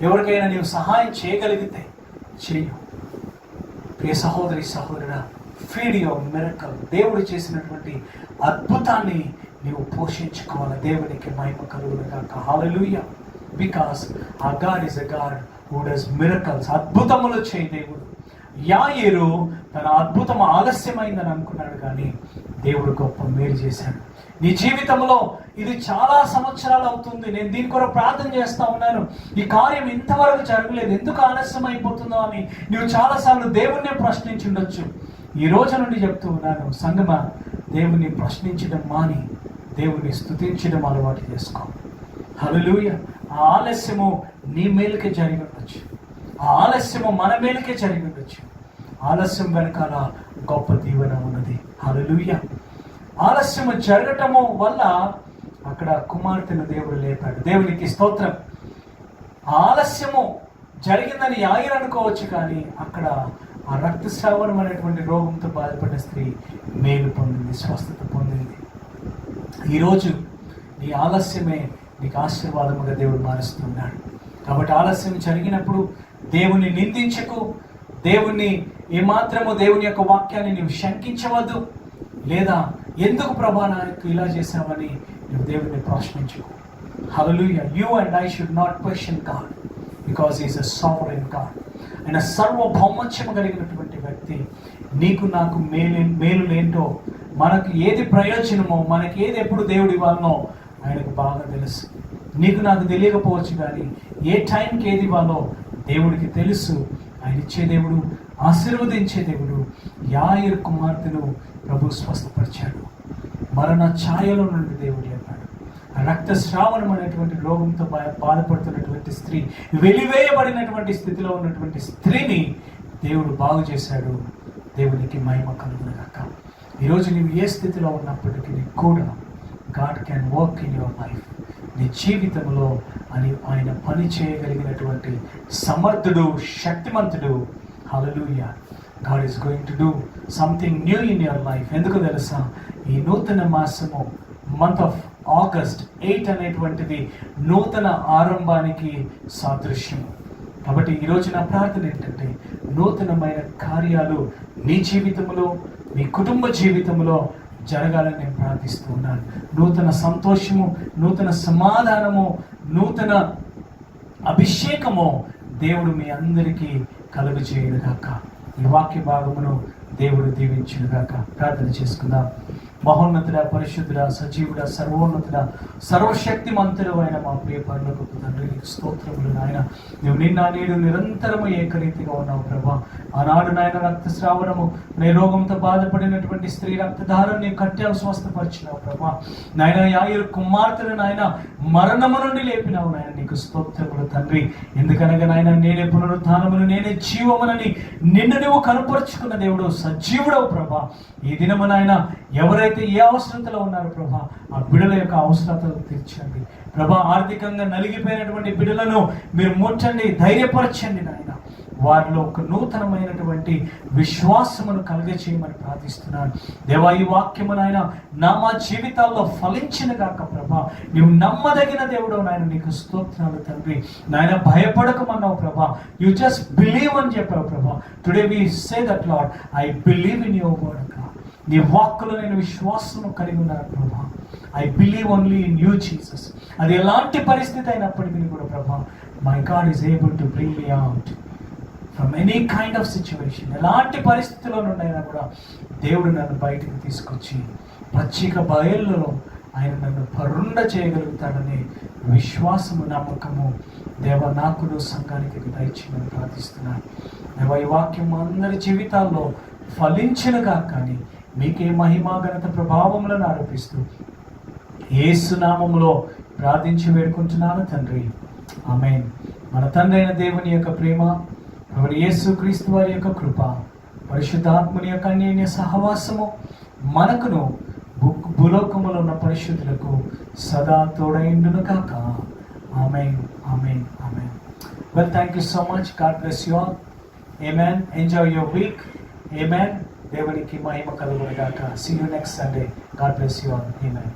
ఎవరికైనా నీవు సహాయం చేయగలిగితే చెయ్యు. ప్రియ సహోదరి సహోదరుడా, ఫీడ్ యువర్ మిరకల్. దేవుడు చేసినటువంటి అద్భుతాన్ని నీవు పోషించుకోవాలి. దేవునికి మహిమ కలుగును గాక. హల్లెలూయా. బికాస్ ఆ God is a God who does miracles. అద్భుతములు చేయి దేవుడు. యాయేరు తన అద్భుతం ఆలస్యమైందని అనుకున్నాడు, కానీ దేవుడు గొప్ప మేలు చేశాడు. నీ జీవితంలో ఇది చాలా సంవత్సరాలు అవుతుంది, నేను దీని కొరకు ప్రార్థన చేస్తూ ఉన్నాను, ఈ కార్యం ఇంతవరకు జరగలేదు, ఎందుకు ఆలస్యం అయిపోతుందో అని నువ్వు చాలాసార్లు దేవుణ్ణే ప్రశ్నించి ఉండొచ్చు. ఈ రోజు నుండి చెప్తూ ఉన్నాను, సంగమా, దేవుణ్ణి ప్రశ్నించడం మాని దేవుణ్ణి స్తుతించడం అలవాటు చేసుకో. హల్లెలూయా. ఆ ఆలస్యము నీ మేలుకే జరిగి ఉండొచ్చు, ఆ ఆలస్యము మన మేలుకే జరిగి ఉండొచ్చు. ఆలస్యం వెనకాల గొప్ప దీవెన ఉన్నది. హల్లెలూయా. ఆలస్యము జరగటము వల్ల అక్కడ కుమార్తెను దేవుడు లేపాడు. దేవునికి స్తోత్రం. ఆలస్యము జరిగిందని ఆయన అనుకోవచ్చు, కానీ అక్కడ ఆ రక్తస్రావణం అనేటువంటి రోగంతో బాధపడ్డ స్త్రీ మేలు పొందింది, స్వస్థత పొందింది. ఈరోజు నీ ఆలస్యమే నీకు ఆశీర్వాదముగా దేవుడు మారుస్తున్నాడు. కాబట్టి ఆలస్యం జరిగినప్పుడు దేవుని నిందించకు, దేవుణ్ణి ఏమాత్రము దేవుని యొక్క వాక్యాన్ని నీవు శంకించవద్దు, లేదా ఎందుకు ప్రభా నాకు ఇలా చేశావని నువ్వు దేవుని ప్రశ్నించకు. హల్లెలూయా. You and I should not question God because he is a sovereign God. ఆయన సర్వభౌమత్యము కలిగినటువంటి వ్యక్తి. నీకు నాకు మేలులేంటో, మనకు ఏది ప్రయోజనమో, మనకి ఏది ఎప్పుడు దేవుడు ఇవ్వాలనో ఆయనకు బాగా తెలుసు. నీకు నాకు తెలియకపోవచ్చు, కానీ ఏ టైంకి ఏది ఇవ్వాలో దేవుడికి తెలుసు. ఆయన ఇచ్చే దేవుడు, ఆశీర్వదించే దేవుడు. యాయిరు కుమార్తెను ప్రభు స్వస్థపరిచాడు. మరణ ఛాయలో నుండి దేవుడు లేపాడు. రక్తస్రావణం అనేటువంటి రోగంతో బాధపడుతున్నటువంటి స్త్రీ, వెలివేయబడినటువంటి స్థితిలో ఉన్నటువంటి స్త్రీని దేవుడు బాగు చేశాడు. దేవునికి మహిమ కలుగునుగాక. ఈరోజు నీవు ఏ స్థితిలో ఉన్నప్పటికీ కూడా God can work in your life. నీ జీవితంలో ఆయన పని చేయగలిగినటువంటి సమర్థుడు, శక్తిమంతుడు. హల్లెలూయా. God is going to do something new in your life. ఎందుకు తెలుసా? ఈ నూతన మాసము, మంత్ ఆఫ్ ఆగస్ట్ 8 అనేటువంటిది నూతన ఆరంభానికి సాదృశ్యం. కాబట్టి ఈరోజు నా ప్రార్థన ఏంటంటే, నూతనమైన కార్యాలు నీ జీవితంలో, నీ కుటుంబ జీవితంలో జరగాలని నేను ప్రార్థిస్తూ ఉన్నాను. నూతన సంతోషము, నూతన సమాధానము, నూతన అభిషేకము దేవుడు మీ అందరికీ కలుగజేయునుగాక. ఈ వాక్య భాగమును దేవుడు దీవించునుగాక. ప్రార్థన చేసుకుందాం. మహోన్నతుడా, పరిశుద్ధుడా, సజీవుడా, సర్వోన్నతుడా, సర్వశక్తిమంతుడు అయిన మా ప్రియ పరలోకపు తండ్రి, నీకు స్తోత్రములు నాయన. నువ్వు నిన్న నేడు నిరంతరము ఏకరీతిగా ఉన్నావు ప్రభా. ఆనాడు నాయన రక్తస్రావణము నీ రోగంతో బాధపడినటువంటి స్త్రీ రక్తధారం నీవు కట్టావు, స్వస్థపరిచినావు ప్రభా. నాయన యాయిరు కుమార్తెను నాయన మరణము నుండి లేపినావు నాయన. నీకు స్తోత్రములు తండ్రి. ఎందుకనగా నాయన నేనే పునరుత్థానమును, నేనే జీవమునని నిన్ను నువ్వు కనపరుచుకున్న దేవుడు, సజీవుడవు ప్రభా. ఈ దినము నాయన ఎవరైతే ఏ అవసరతలో ఉన్నారు ప్రభా, ఆ బిడ్డల యొక్క అవసరతలు తీర్చండి ప్రభా. ఆర్థికంగా నలిగిపోయినటువంటి బిడ్డలను మీరు ముట్టండి, ధైర్యపరచండి నాయన. వారిలో ఒక నూతనమైనటువంటి విశ్వాసమును కలుగజేయమని ప్రార్థిస్తున్నాను దేవా. ఈ వాక్యము నాయన మా జీవితాల్లో ఫలించిన గాక ప్రభా. నువ్వు నమ్మదగిన దేవుడు నాయన. నీకు స్తోత్రాలు తండ్రి. నాయన భయపడకమన్నావు ప్రభా. యు జస్ట్ బిలీవ్ అని చెప్పావు ప్రభా. Today we say that Lord, I believe in your word. నీ వాక్కులో నేను విశ్వాసము కలిగి ఉన్నాను ప్రభా. I believe only in you Jesus. అది ఎలాంటి పరిస్థితి అయినప్పటికీ కూడా ప్రభా, my God is able to bring me out from any kind of situation. ఎలాంటి పరిస్థితిలో నుండైనా కూడా దేవుడు నన్ను బయటకు తీసుకొచ్చి పచ్చిక బయళ్ళలో ఆయన నన్ను పరుండ చేయగలుగుతాడనే విశ్వాసము, నమ్మకము దేవ నాకును సంఘానికి దయచేయమని ప్రార్థిస్తున్నాను దేవ. ఈ వాక్యం అందరి జీవితాల్లో ఫలించినగా కానీ మీకే మహిమా ఘనత ప్రభావములను ఆరోపిస్తూ యేసు నామములో ప్రార్థించి వేడుకుంటున్నాను తండ్రి. ఆమేన్. మన తండ్రి అయిన దేవుని యొక్క ప్రేమ, ప్రభువైన యేసు క్రీస్తు వారి యొక్క కృప, పరిశుద్ధాత్మని యొక్క అన్యోన్య సహవాసము మనకును భూలోకములో ఉన్న పరిశుద్ధులకు సదా తోడైండును కాక. ఆమేన్, ఆమేన్, ఆమేన్. Well, thank you so much. God bless you all. Amen. Enjoy your week. Amen. దేవునికి మహిమ కలుగును గాక. See you next Sunday. God bless you all. Amen.